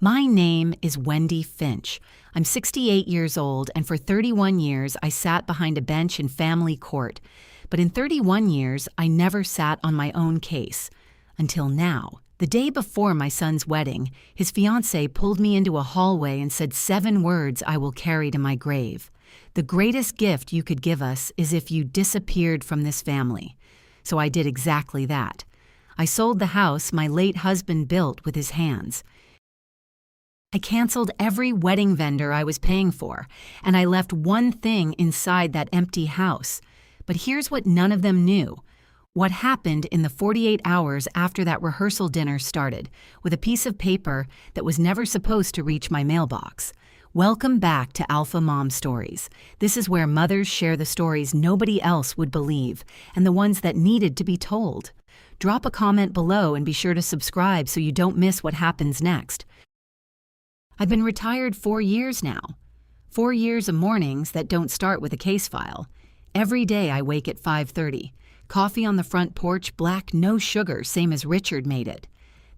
My name is Wendy Finch. I'm 68 years old, and for 31 years I sat behind a bench in family court. But in 31 years, I never sat on my own case. Until now. The day before my son's wedding, his fiancée pulled me into a hallway and said 7 words I will carry to my grave. The greatest gift you could give us is if you disappeared from this family. So I did exactly that. I sold the house my late husband built with his hands. I canceled every wedding vendor I was paying for, and I left one thing inside that empty house. But here's what none of them knew. What happened in the 48 hours after that rehearsal dinner started, with a piece of paper that was never supposed to reach my mailbox. Welcome back to Alpha Mom Stories. This is where mothers share the stories nobody else would believe, and the ones that needed to be told. Drop a comment below and be sure to subscribe so you don't miss what happens next. I've been retired 4 years now. 4 years of mornings that don't start with a case file. Every day I wake at 5:30. Coffee on the front porch, black, no sugar, same as Richard made it.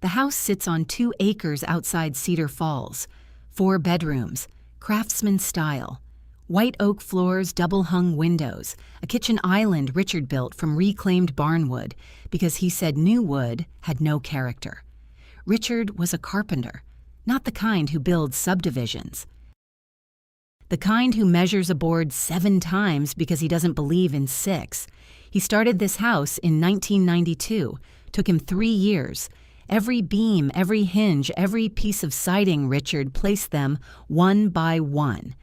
The house sits on 2 acres outside Cedar Falls. 4 bedrooms, craftsman style. White oak floors, double-hung windows. A kitchen island Richard built from reclaimed barnwood because he said new wood had no character. Richard was a carpenter. Not the kind who builds subdivisions. The kind who measures a board 7 times because he doesn't believe in 6. He started this house in 1992. Took him 3 years. Every beam, every hinge, every piece of siding Richard placed them one by one.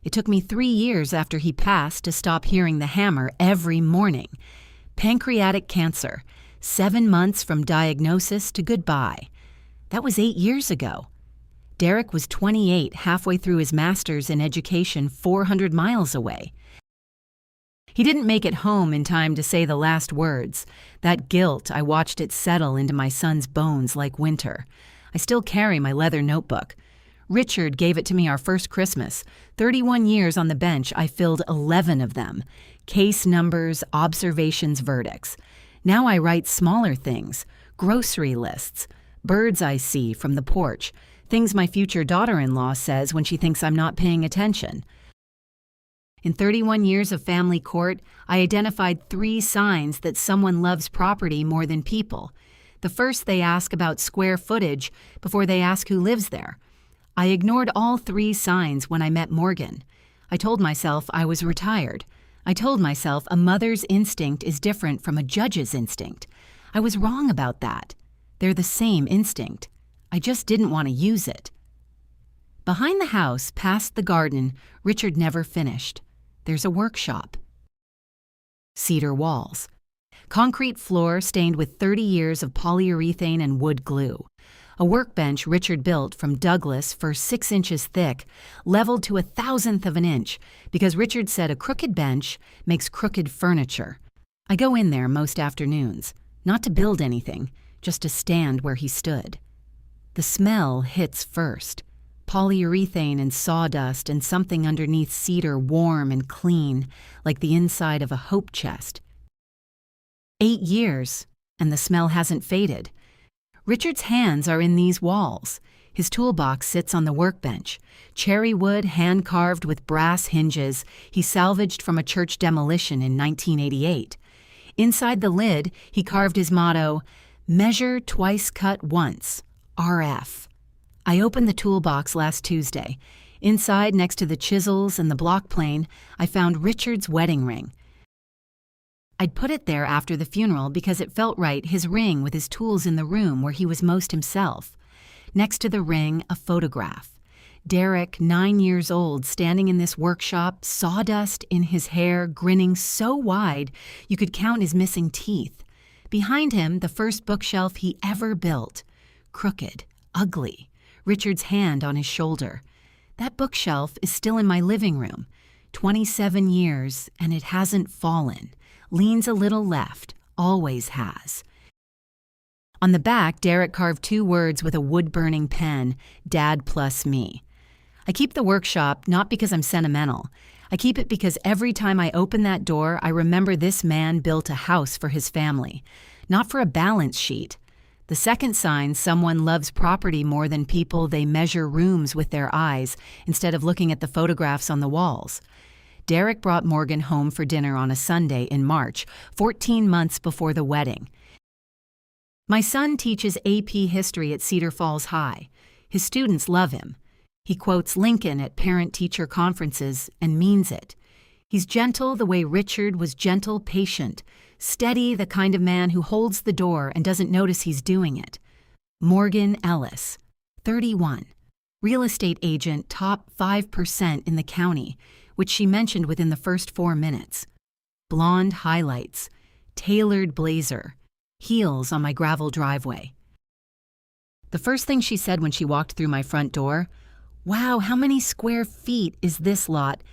It took me 3 years after he passed to stop hearing the hammer every morning. Pancreatic cancer. 7 months from diagnosis to goodbye. That was 8 years ago. Derek was 28, halfway through his master's in education 400 miles away. He didn't make it home in time to say the last words. That guilt, I watched it settle into my son's bones like winter. I still carry my leather notebook. Richard gave it to me our first Christmas. 31 years on the bench, I filled 11 of them. Case numbers, observations, verdicts. Now I write smaller things, grocery lists, birds I see from the porch, things my future daughter-in-law says when she thinks I'm not paying attention. In 31 years of family court, I identified 3 signs that someone loves property more than people. The first, they ask about square footage before they ask who lives there. I ignored all 3 signs when I met Morgan. I told myself I was retired. I told myself a mother's instinct is different from a judge's instinct. I was wrong about that. They're the same instinct. I just didn't want to use it. Behind the house, past the garden, Richard never finished. There's a workshop. Cedar walls. Concrete floor stained with 30 years of polyurethane and wood glue. A workbench Richard built from Douglas for 6 inches thick, leveled to 1/1000th of an inch, because Richard said a crooked bench makes crooked furniture. I go in there most afternoons, not to build anything, just to stand where he stood. The smell hits first. Polyurethane and sawdust and something underneath cedar warm and clean, like the inside of a hope chest. 8 years, and the smell hasn't faded. Richard's hands are in these walls. His toolbox sits on the workbench. Cherry wood hand-carved with brass hinges he salvaged from a church demolition in 1988. Inside the lid, he carved his motto, "Measure twice cut once, RF." I opened the toolbox last Tuesday. Inside, next to the chisels and the block plane, I found Richard's wedding ring. I'd put it there after the funeral because it felt right, his ring with his tools in the room where he was most himself. Next to the ring, a photograph. Derek, 9 years old, standing in this workshop, sawdust in his hair, grinning so wide you could count his missing teeth. Behind him, the first bookshelf he ever built. Crooked, ugly. Richard's hand on his shoulder. That bookshelf is still in my living room. 27 years, and it hasn't fallen. Leans a little left, always has. On the back, Derek carved 2 words with a wood-burning pen, Dad plus me. I keep the workshop not because I'm sentimental. I keep it because every time I open that door, I remember this man built a house for his family. Not for a balance sheet. The second sign, someone loves property more than people. They measure rooms with their eyes instead of looking at the photographs on the walls. Derek brought Morgan home for dinner on a Sunday in March, 14 months before the wedding. My son teaches AP History at Cedar Falls High. His students love him. He quotes Lincoln at parent-teacher conferences and means it. He's gentle the way Richard was gentle, patient, steady, the kind of man who holds the door and doesn't notice he's doing it. Morgan Ellis, 31, real estate agent, top 5% in the county, which she mentioned within the first 4 minutes. Blonde highlights, tailored blazer, heels on my gravel driveway. The first thing she said when she walked through my front door, "Wow, how many square feet is this lot?"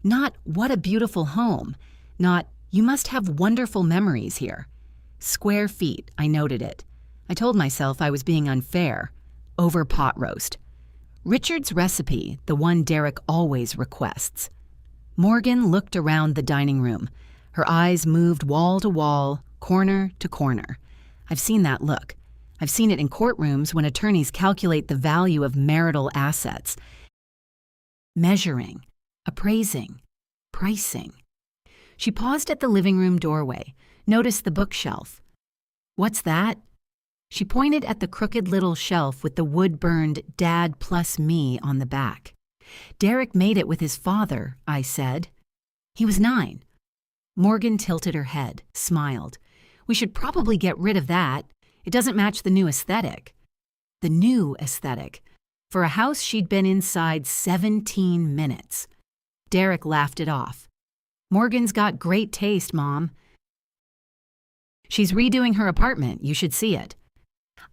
Not, "What a beautiful home." Not, "You must have wonderful memories here." Square feet, I noted it. I told myself I was being unfair. Over pot roast. Richard's recipe, the one Derek always requests. Morgan looked around the dining room. Her eyes moved wall to wall, corner to corner. I've seen that look. I've seen it in courtrooms when attorneys calculate the value of marital assets. Measuring, appraising, pricing. She paused at the living room doorway, noticed the bookshelf. "What's that?" She pointed at the crooked little shelf with the wood-burned "Dad plus me" on the back. "Derek made it with his father," I said. "He was 9. Morgan tilted her head, smiled. "We should probably get rid of that. It doesn't match the new aesthetic." The new aesthetic. For a house she'd been inside 17 minutes. Derek laughed it off. "Morgan's got great taste, Mom. She's redoing her apartment. You should see it."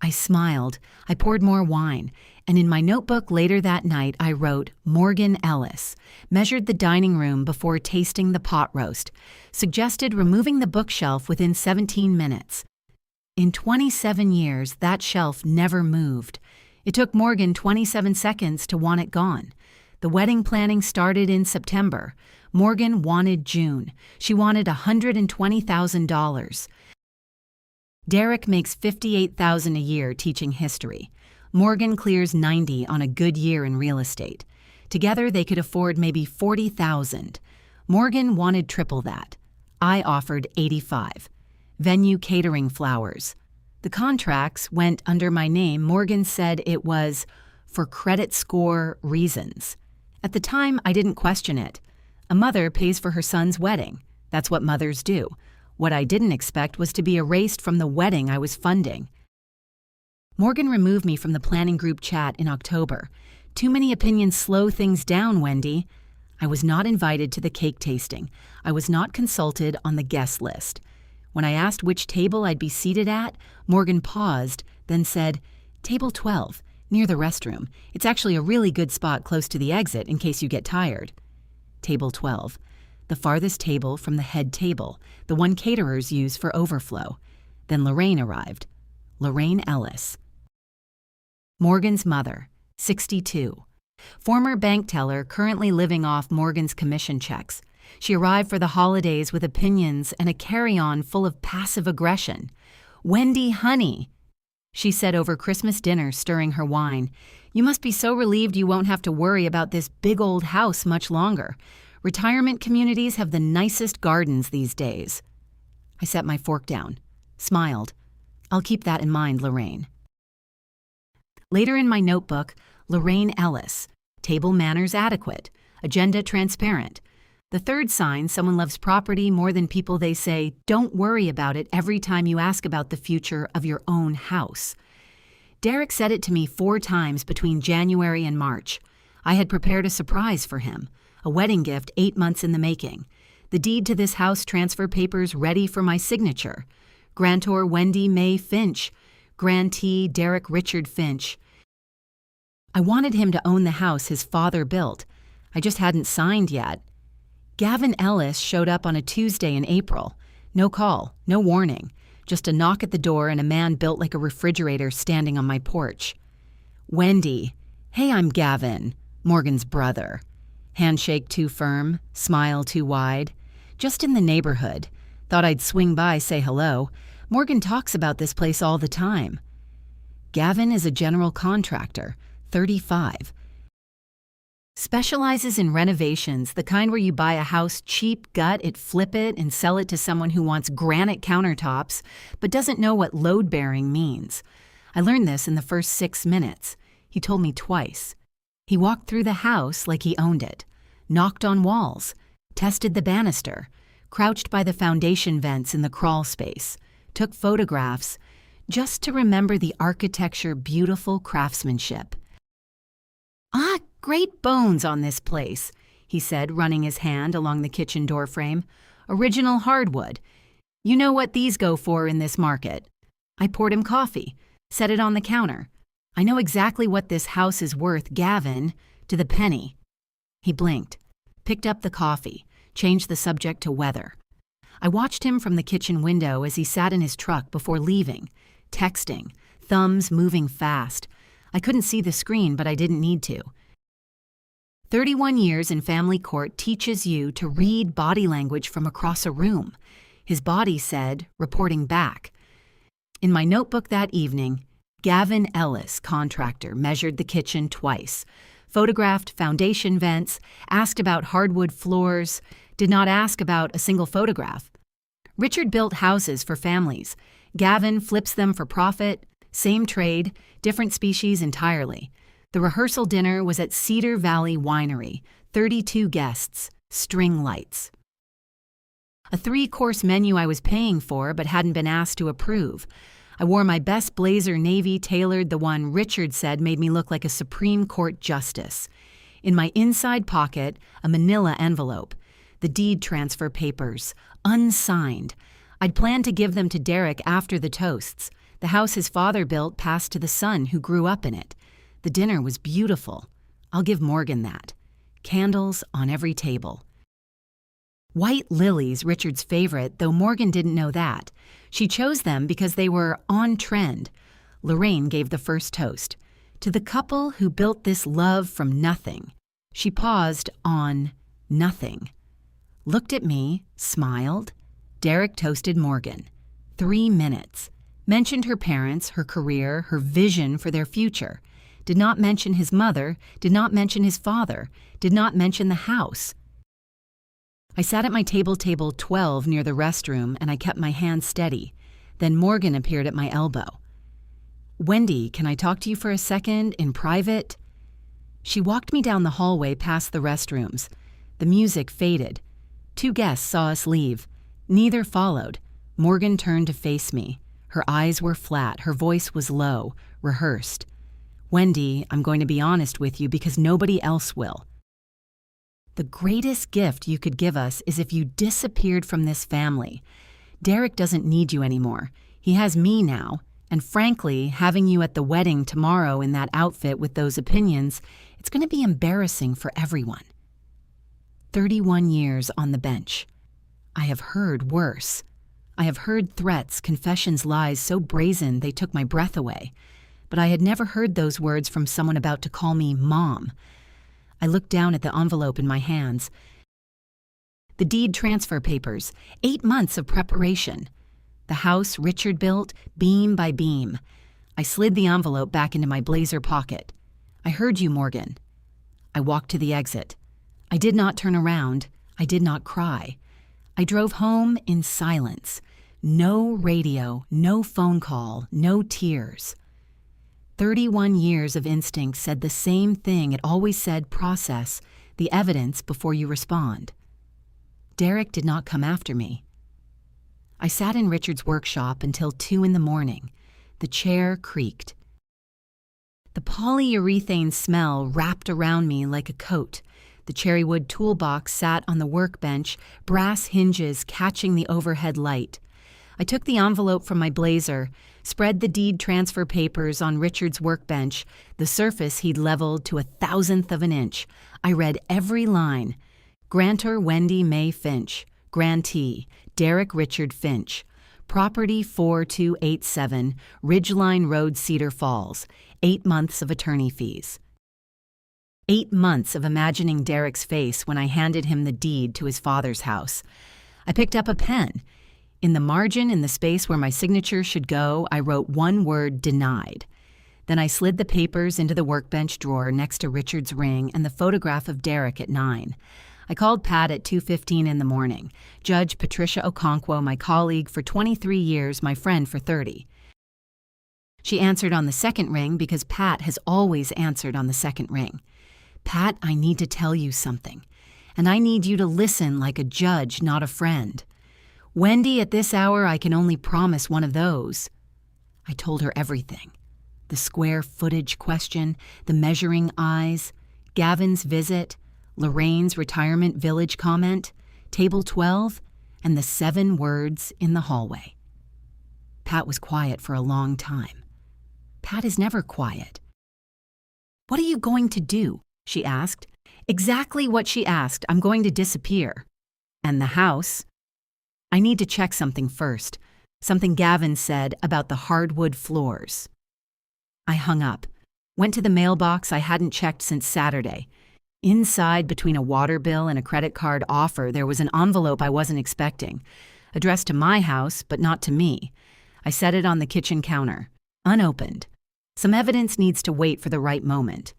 I smiled. I poured more wine, and in my notebook later that night I wrote, "Morgan Ellis, measured the dining room before tasting the pot roast, suggested removing the bookshelf within 17 minutes. In 27 years, that shelf never moved. It took Morgan 27 seconds to want it gone. The wedding planning started in September. Morgan wanted June. She wanted $120,000. Derek makes $58,000 a year teaching history. Morgan clears $90,000 on a good year in real estate. Together, they could afford maybe $40,000. Morgan wanted triple that. I offered $85,000. Venue catering flowers. The contracts went under my name. Morgan said it was for credit score reasons. At the time, I didn't question it. A mother pays for her son's wedding. That's what mothers do. What I didn't expect was to be erased from the wedding I was funding. Morgan removed me from the planning group chat in October. "Too many opinions slow things down, Wendy." I was not invited to the cake tasting. I was not consulted on the guest list. When I asked which table I'd be seated at, Morgan paused, then said, "Table 12, near the restroom. It's actually a really good spot close to the exit in case you get tired." Table 12. The farthest table from the head table, the one caterers use for overflow. Then Lorraine arrived. Lorraine Ellis. Morgan's mother, 62. Former bank teller currently living off Morgan's commission checks. She arrived for the holidays with opinions and a carry-on full of passive aggression. "Wendy, honey," she said over Christmas dinner, stirring her wine, "you must be so relieved you won't have to worry about this big old house much longer. Retirement communities have the nicest gardens these days." I set my fork down, smiled. "I'll keep that in mind, Lorraine." Later in my notebook, Lorraine Ellis. Table manners adequate. Agenda transparent. The third sign, someone loves property more than people they say, "Don't worry about it" every time you ask about the future of your own house. Derek said it to me 4 times between January and March. I had prepared a surprise for him. A wedding gift 8 months in the making. The deed to this house transfer papers ready for my signature. Grantor Wendy Mae Finch. Grantee Derek Richard Finch. I wanted him to own the house his father built. I just hadn't signed yet. Gavin Ellis showed up on a Tuesday in April. No call, no warning. Just a knock at the door and a man built like a refrigerator standing on my porch. "Wendy. Hey, I'm Gavin, Morgan's brother." Handshake too firm, smile too wide. "Just in the neighborhood. Thought I'd swing by, say hello. Morgan talks about this place all the time." Gavin is a general contractor, 35. Specializes in renovations, the kind where you buy a house cheap, gut it, flip it, and sell it to someone who wants granite countertops but doesn't know what load-bearing means. I learned this in the first 6 minutes. He told me twice. He walked through the house like he owned it, knocked on walls, tested the banister, crouched by the foundation vents in the crawl space, took photographs, just to remember the architecture, beautiful craftsmanship. "Ah, great bones on this place," he said, running his hand along the kitchen doorframe. "Original hardwood. You know what these go for in this market." I poured him coffee, set it on the counter. "I know exactly what this house is worth, Gavin, to the penny." He blinked, picked up the coffee, changed the subject to weather. I watched him from the kitchen window as he sat in his truck before leaving, texting, thumbs moving fast. I couldn't see the screen, but I didn't need to. 31 years in family court teaches you to read body language from across a room. His body said, reporting back. In my notebook that evening, Gavin Ellis, contractor, measured the kitchen twice, photographed foundation vents, asked about hardwood floors, did not ask about a single photograph. Richard built houses for families. Gavin flips them for profit. Same trade, different species entirely. The rehearsal dinner was at Cedar Valley Winery, 32 guests, string lights. A 3-course menu I was paying for but hadn't been asked to approve. I wore my best blazer navy tailored, the one Richard said made me look like a Supreme Court justice. In my inside pocket, a manila envelope, the deed transfer papers, unsigned. I'd planned to give them to Derek after the toasts. The house his father built passed to the son who grew up in it. The dinner was beautiful. I'll give Morgan that. Candles on every table. White lilies, Richard's favorite, though Morgan didn't know that. She chose them because they were on trend. Lorraine gave the first toast. To the couple who built this love from nothing. She paused on nothing. Looked at me, smiled. Derek toasted Morgan. 3 minutes. Mentioned her parents, her career, her vision for their future. Did not mention his mother, did not mention his father, did not mention the house. I sat at my table 12 near the restroom, and I kept my hand steady. Then Morgan appeared at my elbow. "Wendy, can I talk to you for a second, in private?" She walked me down the hallway past the restrooms. The music faded. 2 guests saw us leave. Neither followed. Morgan turned to face me. Her eyes were flat, her voice was low, rehearsed. "Wendy, I'm going to be honest with you because nobody else will. The greatest gift you could give us is if you disappeared from this family. Derek doesn't need you anymore. He has me now, and frankly, having you at the wedding tomorrow in that outfit with those opinions, it's going to be embarrassing for everyone." 31 years on the bench. I have heard worse. I have heard threats, confessions, lies so brazen they took my breath away. But I had never heard those words from someone about to call me Mom. I looked down at the envelope in my hands. The deed transfer papers, 8 months of preparation. The house Richard built, beam by beam. I slid the envelope back into my blazer pocket. "I heard you, Morgan." I walked to the exit. I did not turn around. I did not cry. I drove home in silence. No radio, no phone call, no tears. 31 years of instinct said the same thing it always said: process the evidence before you respond. Derek did not come after me. I sat in Richard's workshop until 2 in the morning. The chair creaked. The polyurethane smell wrapped around me like a coat. The cherrywood toolbox sat on the workbench, brass hinges catching the overhead light. I took the envelope from my blazer, spread the deed transfer papers on Richard's workbench, the surface he'd leveled to 1/1000th of an inch. I read every line. Grantor Wendy Mae Finch. Grantee, Derek Richard Finch. Property 4287, Ridgeline Road, Cedar Falls. 8 months of attorney fees. 8 months of imagining Derek's face when I handed him the deed to his father's house. I picked up a pen. In the margin, in the space where my signature should go, I wrote one word: denied. Then I slid the papers into the workbench drawer next to Richard's ring and the photograph of Derek at 9. I called Pat at 2:15 in the morning. Judge Patricia Okonkwo, my colleague for 23 years, my friend for 30. She answered on the second ring because Pat has always answered on the second ring. "Pat, I need to tell you something, and I need you to listen like a judge, not a friend. Wendy, at this hour, I can only promise one of those." I told her everything. The square footage question, the measuring eyes, Gavin's visit, Lorraine's retirement village comment, table 12, and the 7 words in the hallway. Pat was quiet for a long time. Pat is never quiet. "What are you going to do?" she asked. Exactly what she asked. "I'm going to disappear." "And the house?" "I need to check something first. Something Gavin said about the hardwood floors." I hung up, went to the mailbox I hadn't checked since Saturday. Inside, between a water bill and a credit card offer, there was an envelope I wasn't expecting, addressed to my house, but not to me. I set it on the kitchen counter, unopened. Some evidence needs to wait for the right moment.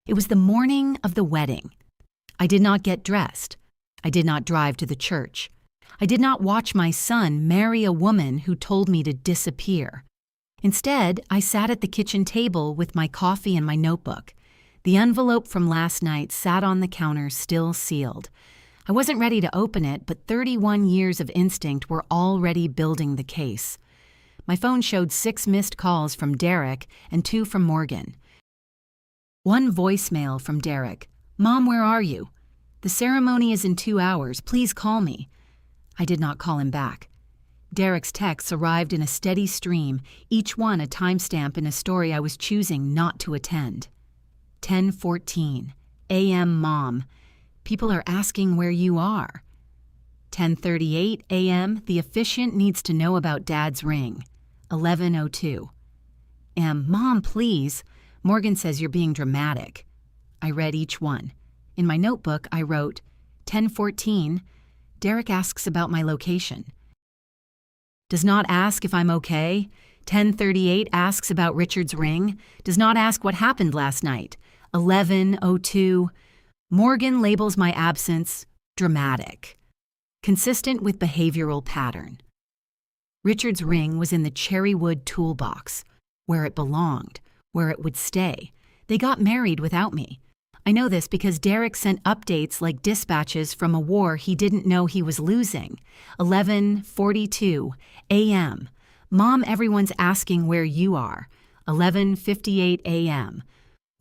It was the morning of the wedding. I did not get dressed. I did not drive to the church. I did not watch my son marry a woman who told me to disappear. Instead, I sat at the kitchen table with my coffee and my notebook. The envelope from last night sat on the counter, still sealed. I wasn't ready to open it, but 31 years of instinct were already building the case. My phone showed 6 missed calls from Derek and 2 from Morgan. 1 voicemail from Derek. "Mom, where are you? The ceremony is in 2 hours. Please call me." I did not call him back. Derek's texts arrived in a steady stream, each one a timestamp in a story I was choosing not to attend. 10:14 a.m. Mom. People are asking where you are. 10:38 a.m. The officiant needs to know about Dad's ring. 11:02 m. Mom, please. Morgan says you're being dramatic. I read each one. In my notebook, I wrote, 10:14, Derek asks about my location. Does not ask if I'm okay. 10:38 asks about Richard's ring. Does not ask what happened last night. 11:02. Morgan labels my absence dramatic, consistent with behavioral pattern. Richard's ring was in the cherrywood toolbox, where it belonged, where it would stay. They got married without me. I know this because Derek sent updates like dispatches from a war he didn't know he was losing. 11:42 a.m. Mom, everyone's asking where you are. 11:58 a.m.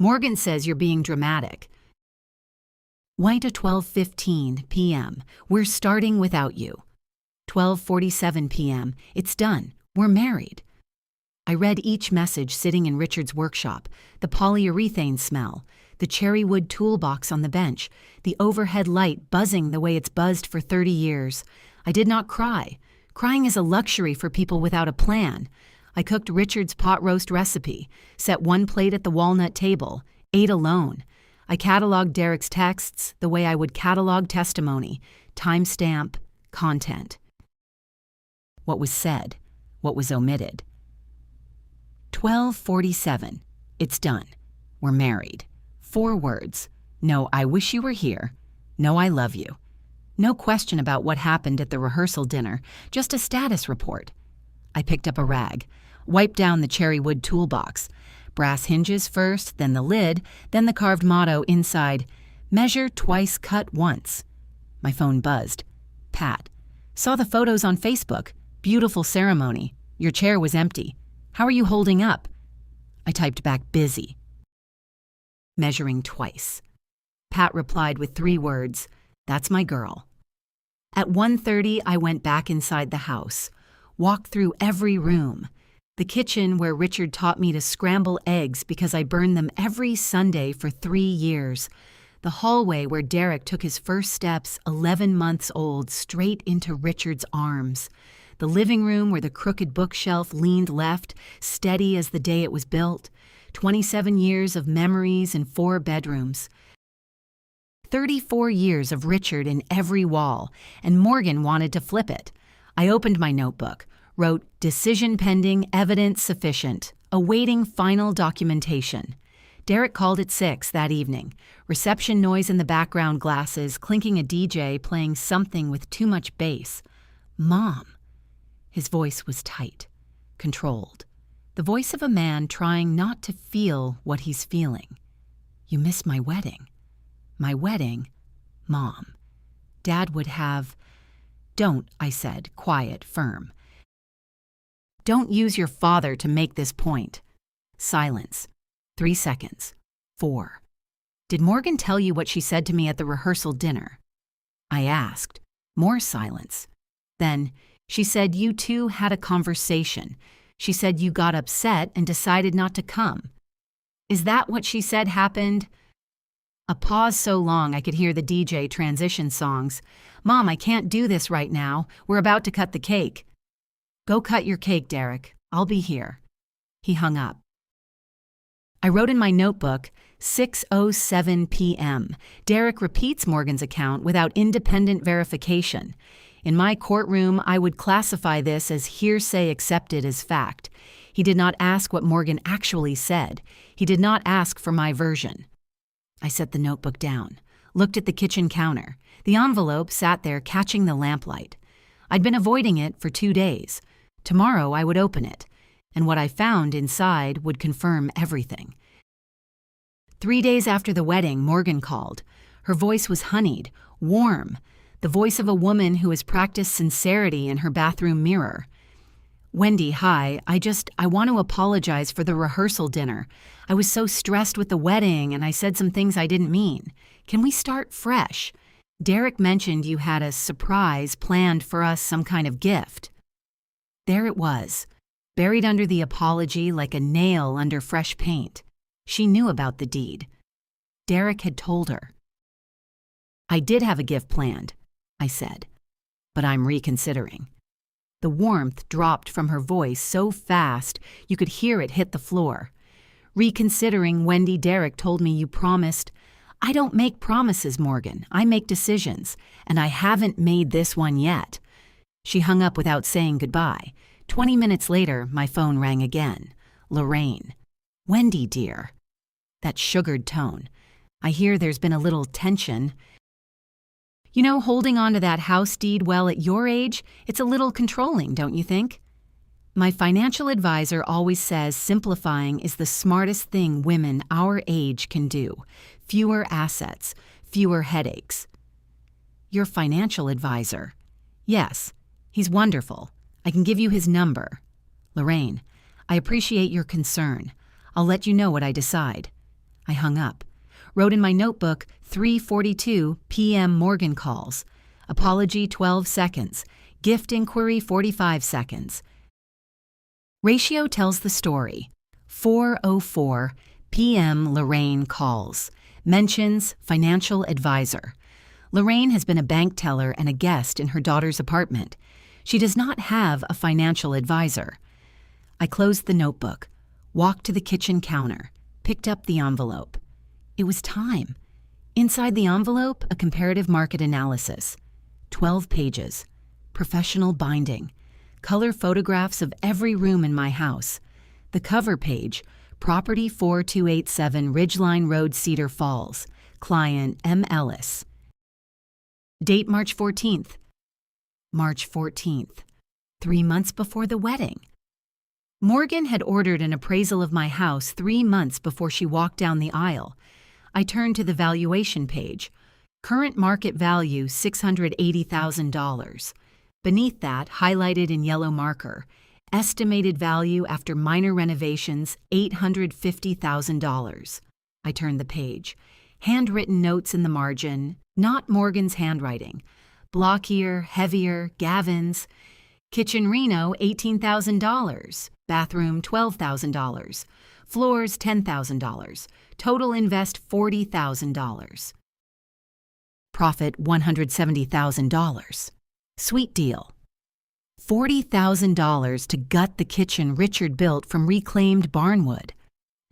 Morgan says you're being dramatic. White at 12:15 p.m. We're starting without you. 12:47 p.m. It's done. We're married. I read each message sitting in Richard's workshop, the polyurethane smell, the cherrywood toolbox on the bench, the overhead light buzzing the way it's buzzed for 30 years. I did not cry. Crying is a luxury for people without a plan. I cooked Richard's pot roast recipe, set 1 plate at the walnut table, ate alone. I cataloged Derek's texts the way I would catalog testimony, timestamp, content. What was said, what was omitted. 12:47. It's done. We're married. 4 words. No, I wish you were here. No, I love you. No question about what happened at the rehearsal dinner, just a status report. I picked up a rag, wiped down the cherrywood toolbox. Brass hinges first, then the lid, then the carved motto inside, measure twice, cut once. My phone buzzed. Pat. Saw the photos on Facebook. Beautiful ceremony. Your chair was empty. How are you holding up? I typed back, busy. Measuring twice. Pat replied with 3 words, that's my girl. At 1:30, I went back inside the house, walked through every room. The kitchen where Richard taught me to scramble eggs because I burned them every Sunday for 3 years. The hallway where Derek took his first steps, 11 months old, straight into Richard's arms. The living room where the crooked bookshelf leaned left, steady as the day it was built. 27 years of memories in 4 bedrooms. 34 years of Richard in every wall, and Morgan wanted to flip it. I opened my notebook, wrote, "Decision pending, evidence sufficient, awaiting final documentation." Derek called at 6 that evening. Reception noise in the background glasses, clinking a DJ playing something with too much bass. "Mom." His voice was tight, controlled. The voice of a man trying not to feel what he's feeling. "You missed my wedding." "My wedding? Mom. Dad would have—" "Don't," I said, quiet, firm. "Don't use your father to make this point." Silence. 3 seconds. 4. "Did Morgan tell you what she said to me at the rehearsal dinner?" I asked. More silence. Then, "She said you two had a conversation. She said you got upset and decided not to come. Is that what she said happened?" A pause so long I could hear the DJ transition songs. "Mom, I can't do this right now. We're about to cut the cake." "Go cut your cake, Derek. I'll be here." He hung up. I wrote in my notebook, 6:07 p.m. Derek repeats Morgan's account without independent verification. In my courtroom, I would classify this as hearsay accepted as fact. He did not ask what Morgan actually said. He did not ask for my version. I set the notebook down, looked at the kitchen counter. The envelope sat there catching the lamplight. I'd been avoiding it for 2 days. Tomorrow I would open it, and what I found inside would confirm everything. 3 days after the wedding, Morgan called. Her voice was honeyed, warm, the voice of a woman who has practiced sincerity in her bathroom mirror. "Wendy, hi. I want to apologize for the rehearsal dinner. I was so stressed with the wedding and I said some things I didn't mean. Can we start fresh? Derek mentioned you had a surprise planned for us, some kind of gift." There it was, buried under the apology like a nail under fresh paint. She knew about the deed. Derek had told her. "I did have a gift planned," I said, "but I'm reconsidering." The warmth dropped from her voice so fast you could hear it hit the floor. "Reconsidering, Wendy, Derek told me you promised." "I don't make promises, Morgan. I make decisions, and I haven't made this one yet." She hung up without saying goodbye. 20 minutes later, my phone rang again. Lorraine. "Wendy, dear." That sugared tone. "I hear there's been a little tension. You know, holding on to that house deed well at your age, it's a little controlling, don't you think?" My financial advisor always says simplifying is the smartest thing women our age can do. Fewer assets, fewer headaches. "Your financial advisor?" "Yes, he's wonderful. I can give you his number." "Lorraine, I appreciate your concern. I'll let you know what I decide." I hung up. Wrote in my notebook, 3:42 p.m. Morgan calls. Apology 12 seconds. Gift inquiry 45 seconds. Ratio tells the story. 4:04 p.m. Lorraine calls. Mentions financial advisor. Lorraine has been a bank teller and a guest in her daughter's apartment. She does not have a financial advisor. I closed the notebook, walked to the kitchen counter, picked up the envelope. It was time. Inside the envelope, a comparative market analysis. 12 pages. Professional binding. Color photographs of every room in my house. The cover page, Property 4287 Ridgeline Road, Cedar Falls. Client M. Ellis. Date March 14th. March 14th. 3 months before the wedding. Morgan had ordered an appraisal of my house 3 months before she walked down the aisle. I turned to the valuation page. Current market value $680,000. Beneath that, highlighted in yellow marker, estimated value after minor renovations $850,000. I turned the page. Handwritten notes in the margin, not Morgan's handwriting. Blockier, heavier, Gavin's. Kitchen Reno, $18,000. Bathroom, $12,000. Floors, $10,000. Total invest, $40,000. Profit, $170,000. Sweet deal. $40,000 to gut the kitchen Richard built from reclaimed barnwood.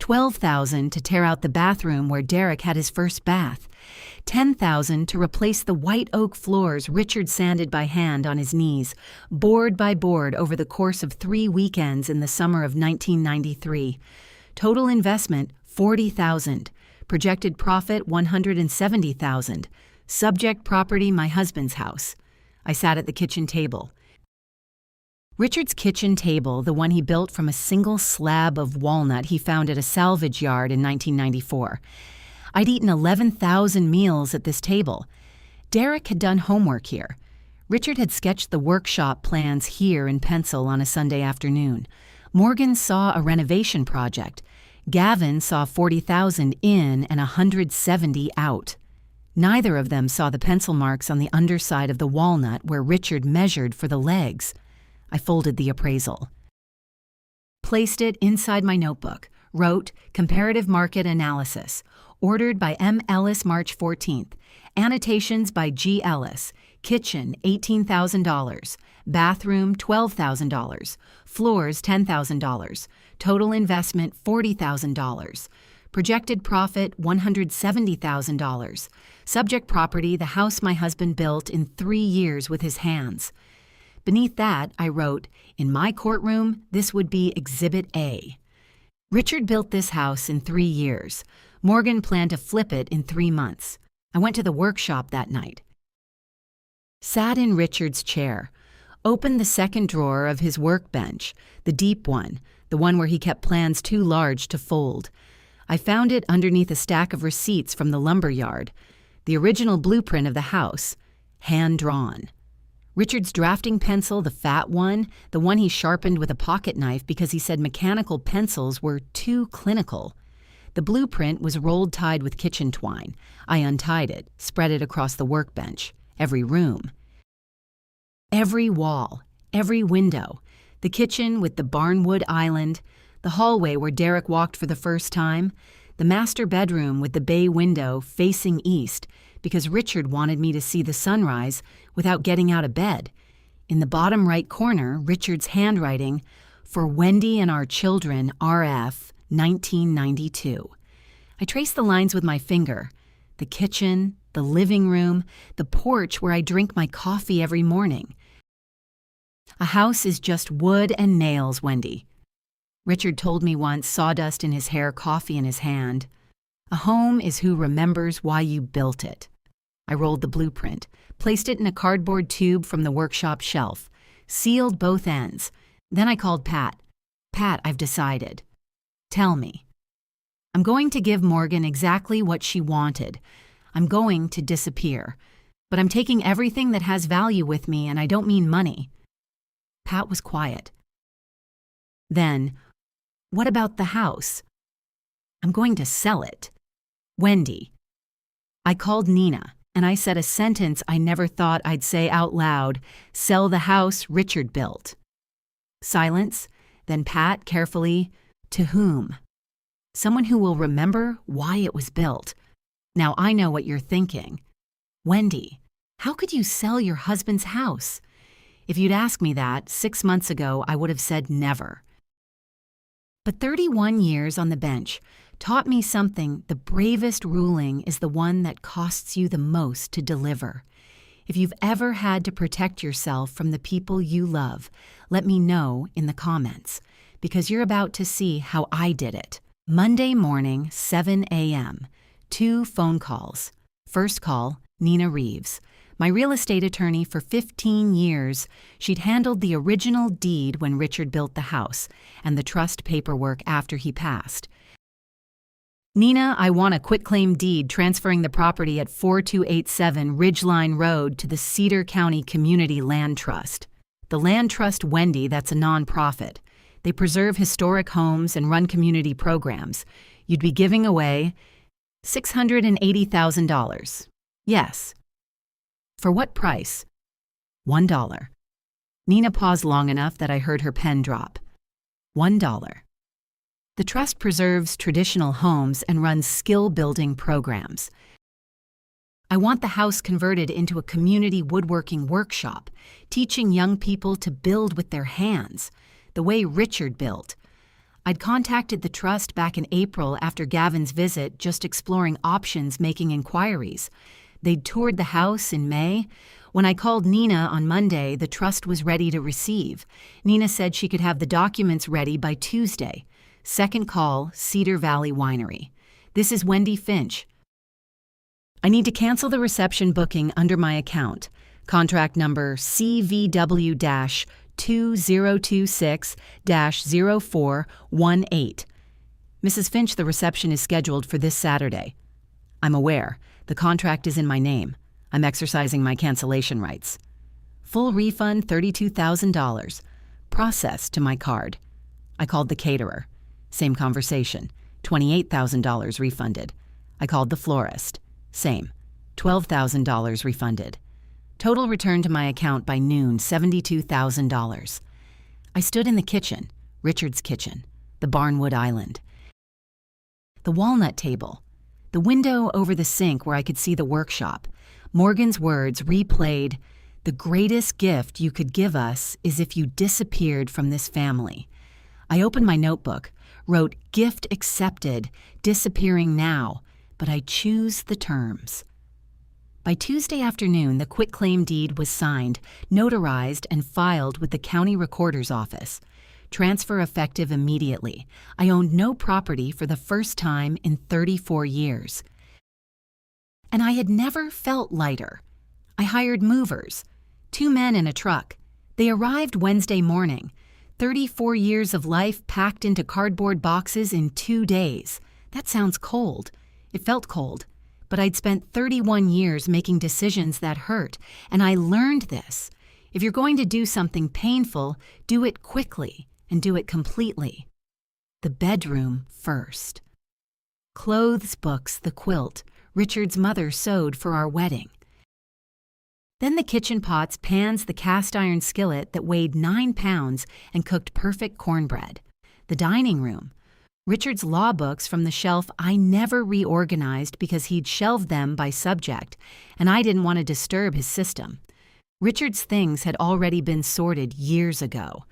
$12,000 to tear out the bathroom where Derek had his first bath, $10,000 to replace the white oak floors Richard sanded by hand on his knees, board by board over the course of 3 weekends in the summer of 1993. Total investment, $40,000. Projected profit, $170,000. Subject property, my husband's house. I sat at the kitchen table. Richard's kitchen table, the one he built from a single slab of walnut he found at a salvage yard in 1994. I'd eaten 11,000 meals at this table. Derek had done homework here. Richard had sketched the workshop plans here in pencil on a Sunday afternoon. Morgan saw a renovation project. Gavin saw 40,000 in and 170 out. Neither of them saw the pencil marks on the underside of the walnut where Richard measured for the legs. I folded the appraisal. Placed it inside my notebook. Wrote, Comparative Market Analysis. Ordered by M. Ellis, March 14th. Annotations by G. Ellis. Kitchen, $18,000. Bathroom, $12,000. Floors, $10,000. Total investment, $40,000. Projected profit, $170,000. Subject property, the house my husband built in 3 years with his hands. Beneath that, I wrote, In my courtroom, this would be Exhibit A. Richard built this house in 3 years. Morgan planned to flip it in 3 months. I went to the workshop that night. Sat in Richard's chair. Opened the second drawer of his workbench, the deep one, the one where he kept plans too large to fold. I found it underneath a stack of receipts from the lumber yard. The original blueprint of the house, hand-drawn. Richard's drafting pencil, the fat one, the one he sharpened with a pocket knife because he said mechanical pencils were too clinical. The blueprint was rolled tied with kitchen twine. I untied it, spread it across the workbench, every room. Every wall, every window, the kitchen with the barnwood island, the hallway where Derek walked for the first time, the master bedroom with the bay window facing east because Richard wanted me to see the sunrise without getting out of bed. In the bottom right corner, Richard's handwriting, For Wendy and Our Children, RF, 1992. I traced the lines with my finger. The kitchen, the living room, the porch where I drink my coffee every morning. A house is just wood and nails, Wendy. Richard told me once, sawdust in his hair, coffee in his hand. A home is who remembers why you built it. I rolled the blueprint, placed it in a cardboard tube from the workshop shelf, sealed both ends. Then I called Pat. Pat, I've decided. Tell me. I'm going to give Morgan exactly what she wanted. I'm going to disappear. But I'm taking everything that has value with me, and I don't mean money. Pat was quiet. Then, what about the house? I'm going to sell it. Wendy. I called Nina, and I said a sentence I never thought I'd say out loud. Sell the house Richard built. Silence, then Pat carefully, To whom? Someone who will remember why it was built. Now I know what you're thinking. Wendy, how could you sell your husband's house? If you'd asked me that 6 months ago, I would have said never. But 31 years on the bench taught me something. The bravest ruling is the one that costs you the most to deliver. If you've ever had to protect yourself from the people you love, let me know in the comments, because you're about to see how I did it. Monday morning, 7 a.m., 2 phone calls. First call, Nina Reeves. My real estate attorney for 15 years. She'd handled the original deed when Richard built the house and the trust paperwork after he passed. Nina, I want a quitclaim deed transferring the property at 4287 Ridgeline Road to the Cedar County Community Land Trust. The Land Trust, Wendy, that's a nonprofit. They preserve historic homes and run community programs. You'd be giving away $680,000. Yes. For what price? $1. Nina paused long enough that I heard her pen drop. $1. The trust preserves traditional homes and runs skill-building programs. I want the house converted into a community woodworking workshop, teaching young people to build with their hands, the way Richard built. I'd contacted the trust back in April after Gavin's visit, just exploring options, making inquiries. They'd toured the house in May. When I called Nina on Monday, the trust was ready to receive. Nina said she could have the documents ready by Tuesday. Second call, Cedar Valley Winery. This is Wendy Finch. I need to cancel the reception booking under my account. Contract number CVW-2026-0418. Mrs. Finch, the reception is scheduled for this Saturday. I'm aware. The contract is in my name. I'm exercising my cancellation rights. Full refund $32,000. Processed to my card. I called the caterer. Same conversation. $28,000 refunded. I called the florist. Same. $12,000 refunded. Total return to my account by noon, $72,000. I stood in the kitchen, Richard's kitchen, the Barnwood Island. The walnut table, the window over the sink where I could see the workshop. Morgan's words replayed, "The greatest gift you could give us is if you disappeared from this family." I opened my notebook, wrote "gift accepted, disappearing now," but I choose the terms. By Tuesday afternoon, the quitclaim deed was signed, notarized, and filed with the county recorder's office. Transfer effective immediately. I owned no property for the first time in 34 years. And I had never felt lighter. I hired movers, 2 men in a truck. They arrived Wednesday morning. 34 years of life packed into cardboard boxes in 2 days. That sounds cold. It felt cold. But I'd spent 31 years making decisions that hurt, and I learned this. If you're going to do something painful, do it quickly and do it completely. The bedroom first. Clothes, books, the quilt Richard's mother sewed for our wedding. Then the kitchen pots, pans, the cast iron skillet that weighed 9 pounds and cooked perfect cornbread. The dining room. Richard's law books from the shelf I never reorganized because he'd shelved them by subject, and I didn't want to disturb his system. Richard's things had already been sorted years ago.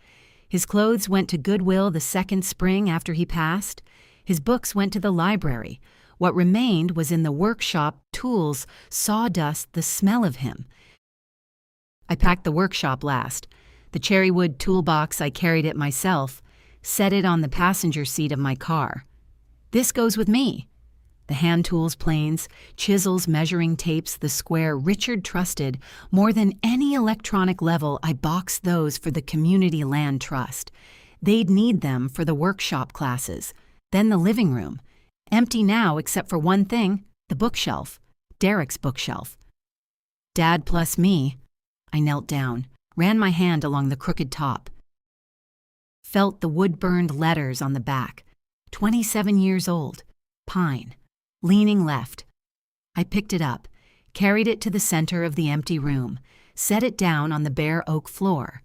His clothes went to Goodwill the second spring after he passed. His books went to the library. What remained was in the workshop, tools, sawdust, the smell of him. I packed the workshop last. The cherrywood toolbox, I carried it myself. Set it on the passenger seat of my car. This goes with me. The hand tools, planes, chisels, measuring tapes, the square Richard trusted. More than any electronic level, I boxed those for the Community Land Trust. They'd need them for the workshop classes. Then the living room. Empty now except for one thing, the bookshelf. Derek's bookshelf. Dad plus me. I knelt down, ran my hand along the crooked top. Felt the wood-burned letters on the back. 27 years old. Pine. Leaning left. I picked it up, carried it to the center of the empty room, set it down on the bare oak floor.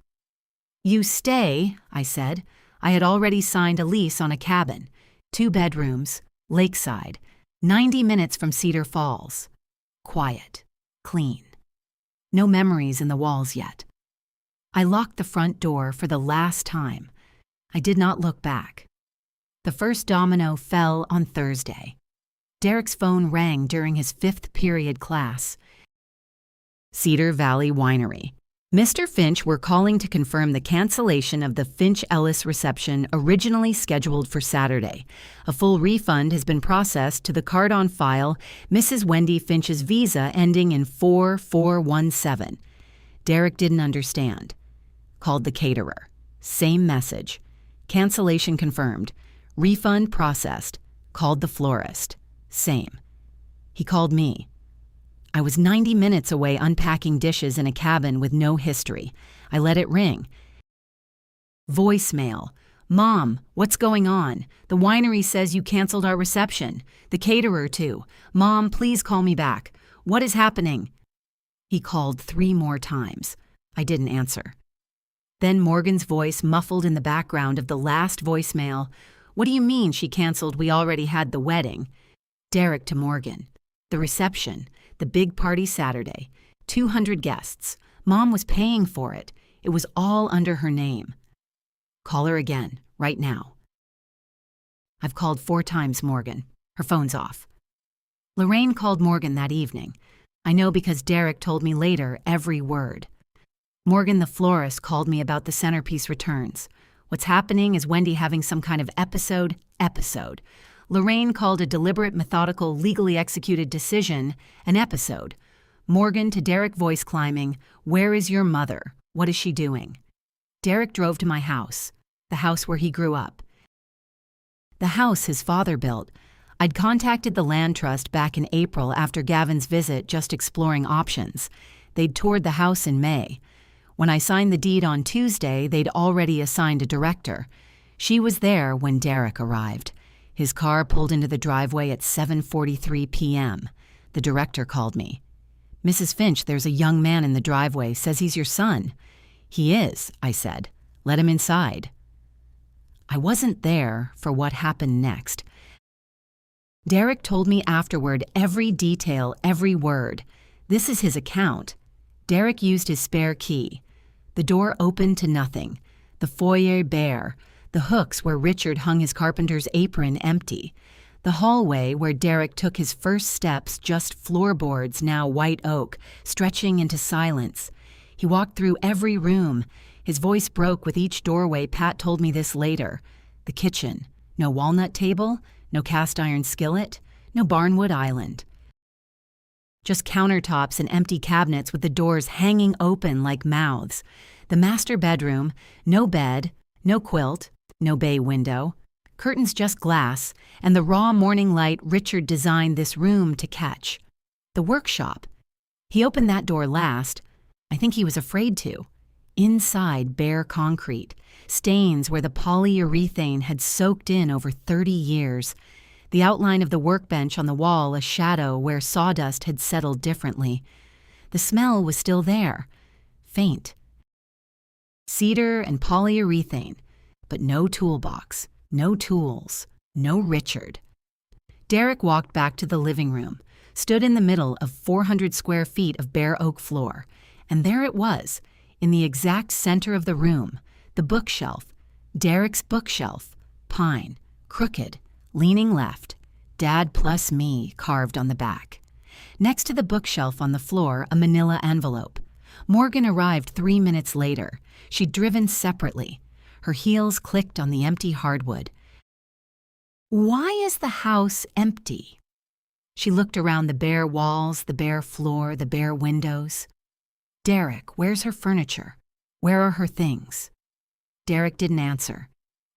"You stay," I said. I had already signed a lease on a cabin. 2 bedrooms, lakeside, 90 minutes from Cedar Falls. Quiet. Clean. No memories in the walls yet. I locked the front door for the last time. I did not look back. The first domino fell on Thursday. Derek's phone rang during his 5th period class. Cedar Valley Winery. Mr. Finch, we're calling to confirm the cancellation of the Finch-Ellis reception originally scheduled for Saturday. A full refund has been processed to the card on file, Mrs. Wendy Finch's visa ending in 4417. Derek didn't understand. Called the caterer. Same message. Cancellation confirmed. Refund processed. Called the florist. Same. He called me. I was 90 minutes away unpacking dishes in a cabin with no history. I let it ring. Voicemail. "Mom, what's going on? The winery says you canceled our reception. The caterer too. Mom, please call me back. What is happening?" He called 3 more times. I didn't answer. Then Morgan's voice muffled in the background of the last voicemail. "What do you mean she canceled? We already had the wedding." Derek to Morgan. "The reception. The big party Saturday. 200 guests. Mom was paying for it. It was all under her name." "Call her again, right now." I've called 4 times, Morgan. Her phone's off. Lorraine called Morgan that evening. I know because Derek told me later every word. Morgan, the florist, called me about the centerpiece returns. What's happening is Wendy having some kind of episode. Lorraine called a deliberate, methodical, legally executed decision an episode. Morgan to Derek voice climbing, "Where is your mother? What is she doing?" Derek drove to my house, the house where he grew up. The house his father built. I'd contacted the land trust back in April after Gavin's visit, just exploring options. They'd toured the house in May. When I signed the deed on Tuesday, they'd already assigned a director. She was there when Derek arrived. His car pulled into the driveway at 7:43 p.m. The director called me. "Mrs. Finch, there's a young man in the driveway, says he's your son." "He is," I said. "Let him inside." I wasn't there for what happened next. Derek told me afterward every detail, every word. This is his account. Derek used his spare key. The door opened to nothing. The foyer bare. The hooks where Richard hung his carpenter's apron empty. The hallway where Derek took his first steps, just floorboards, now white oak, stretching into silence. He walked through every room. His voice broke with each doorway. Pat told me this later. The kitchen. No walnut table, no cast iron skillet, no barnwood island. Just countertops and empty cabinets with the doors hanging open like mouths. The master bedroom, no bed, no quilt, no bay window, curtains just glass, and the raw morning light Richard designed this room to catch. The workshop. He opened that door last. I think he was afraid to. Inside, bare concrete, stains where the polyurethane had soaked in over 30 years. The outline of the workbench on the wall a shadow where sawdust had settled differently. The smell was still there, faint. Cedar and polyurethane, but no toolbox, no tools, no Richard. Derek walked back to the living room, stood in the middle of 400 square feet of bare oak floor, and there it was, in the exact center of the room, the bookshelf, Derek's bookshelf, pine, crooked, leaning left, Dad plus me carved on the back. Next to the bookshelf on the floor, a manila envelope. Morgan arrived 3 minutes later. She'd driven separately. Her heels clicked on the empty hardwood. "Why is the house empty?" She looked around the bare walls, the bare floor, the bare windows. "Derek, where's her furniture? Where are her things?" Derek didn't answer.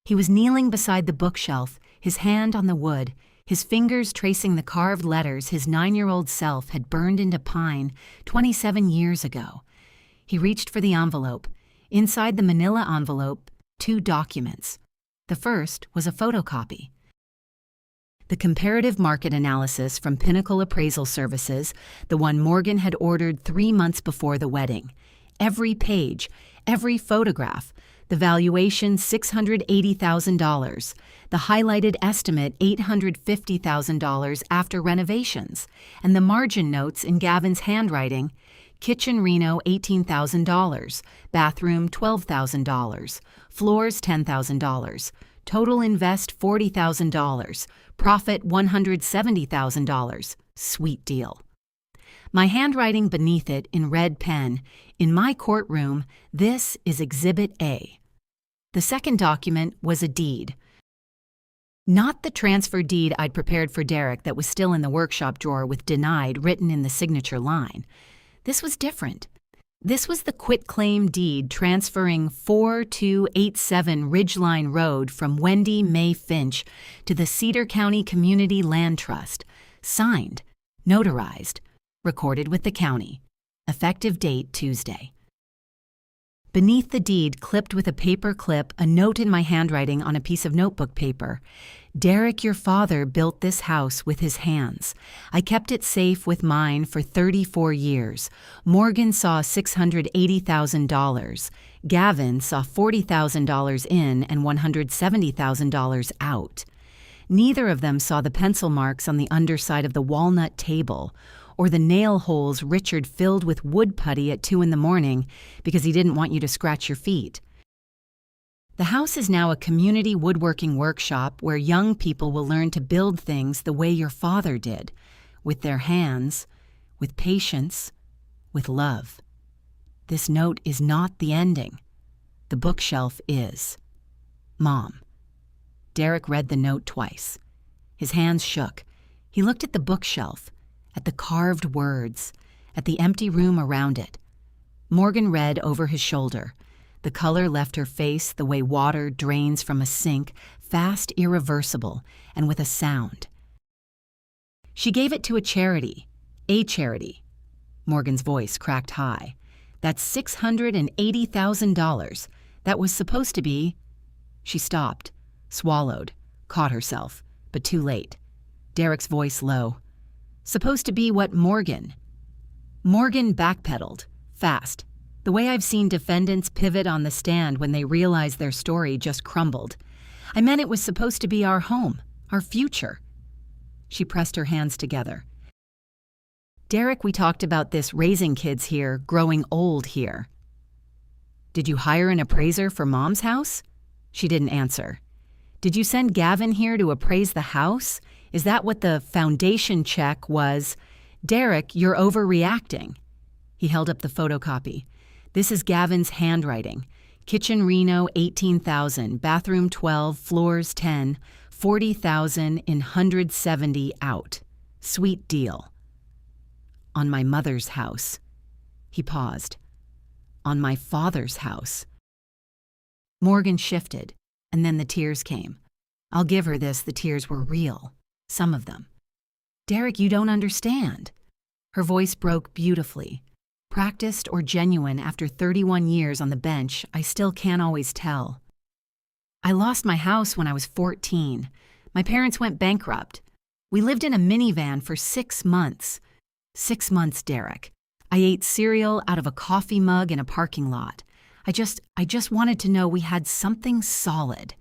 He was kneeling beside the bookshelf, his hand on the wood, his fingers tracing the carved letters his 9-year-old self had burned into pine 27 years ago. He reached for the envelope. Inside the manila envelope, 2 documents. The first was a photocopy. The comparative market analysis from Pinnacle Appraisal Services, the one Morgan had ordered 3 months before the wedding. Every page, every photograph, the valuation $680,000, the highlighted estimate $850,000 after renovations, and the margin notes in Gavin's handwriting: kitchen Reno $18,000, bathroom $12,000, floors $10,000, total invest $40,000, profit $170,000. Sweet deal. My handwriting beneath it in red pen, in my courtroom, this is Exhibit A. The second document was a deed. Not the transfer deed I'd prepared for Derek that was still in the workshop drawer with "denied" written in the signature line. This was different. This was the quitclaim deed transferring 4287 Ridgeline Road from Wendy Mae Finch to the Cedar County Community Land Trust, signed, notarized, recorded with the county. Effective date Tuesday. Beneath the deed, clipped with a paper clip, a note in my handwriting on a piece of notebook paper. "Derek, your father, built this house with his hands. I kept it safe with mine for 34 years. Morgan saw $680,000. Gavin saw $40,000 in and $170,000 out. Neither of them saw the pencil marks on the underside of the walnut table, or the nail holes Richard filled with wood putty at 2 in the morning because he didn't want you to scratch your feet. The house is now a community woodworking workshop where young people will learn to build things the way your father did, with their hands, with patience, with love. This note is not the ending. The bookshelf is. Mom. Derek read the note twice. His hands shook. He looked at the bookshelf, at the carved words, at the empty room around it. Morgan read over his shoulder. The color left her face the way water drains from a sink, fast, irreversible, and with a sound. She gave it to a charity. A charity. Morgan's voice cracked high. That's $680,000. That was supposed to be... She stopped, swallowed, caught herself, but too late. Derek's voice low. Supposed to be what Morgan? Morgan backpedaled, fast, the way I've seen defendants pivot on the stand when they realize their story just crumbled. I meant it was supposed to be our home, our future. She pressed her hands together. Derek, we talked about this raising kids here, growing old here. Did you hire an appraiser for Mom's house? She didn't answer. Did you send Gavin here to appraise the house? Is that what the foundation check was? Derek, you're overreacting. He held up the photocopy. This is Gavin's handwriting. Kitchen Reno, $18,000, bathroom 12, floors 10, $40,000 in 170 out. Sweet deal. On my mother's house. He paused. On my father's house. Morgan shifted, and then the tears came. I'll give her this, the tears were real. Some of them. Derek, you don't understand. Her voice broke beautifully. Practiced or genuine after 31 years on the bench, I still can't always tell. I lost my house when I was 14. My parents went bankrupt. We lived in a minivan for 6 months. 6 months, Derek. I ate cereal out of a coffee mug in a parking lot. I just wanted to know we had something solid.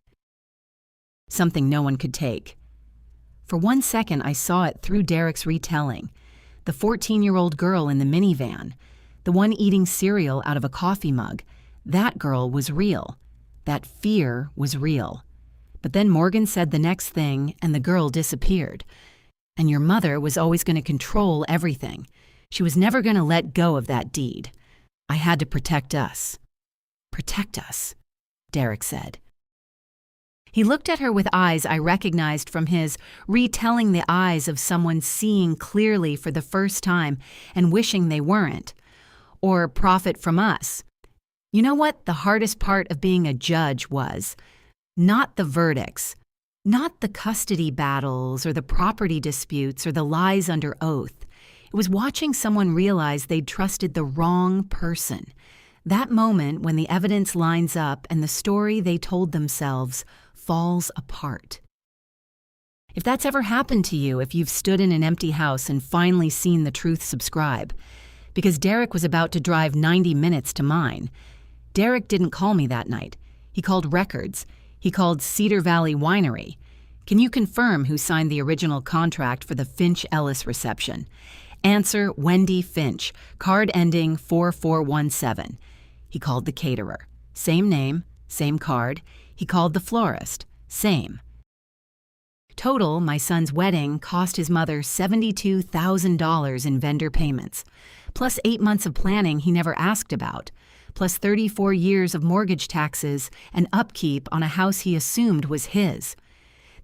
Something no one could take. For 1 second, I saw it through Derek's retelling. The 14-year-old girl in the minivan. The one eating cereal out of a coffee mug. That girl was real. That fear was real. But then Morgan said the next thing, and the girl disappeared. And your mother was always going to control everything. She was never going to let go of that deed. I had to protect us. Protect us, Derek said. He looked at her with eyes I recognized from his, retelling the eyes of someone seeing clearly for the first time and wishing they weren't. Or profit from us. You know what the hardest part of being a judge was? Not the verdicts, not the custody battles or the property disputes or the lies under oath. It was watching someone realize they'd trusted the wrong person. That moment when the evidence lines up and the story they told themselves falls apart. If that's ever happened to you, if you've stood in an empty house and finally seen the truth, subscribe. Because Derek was about to drive 90 minutes to mine. Derek didn't call me that night. He called records. He called Cedar Valley Winery. Can you confirm who signed the original contract for the Finch-Ellis reception? Answer, Wendy Finch, card ending 4417. He called the caterer. Same name, same card. He called the florist. Same. Total, my son's wedding cost his mother $72,000 in vendor payments, plus 8 months of planning he never asked about, plus 34 years of mortgage taxes and upkeep on a house he assumed was his.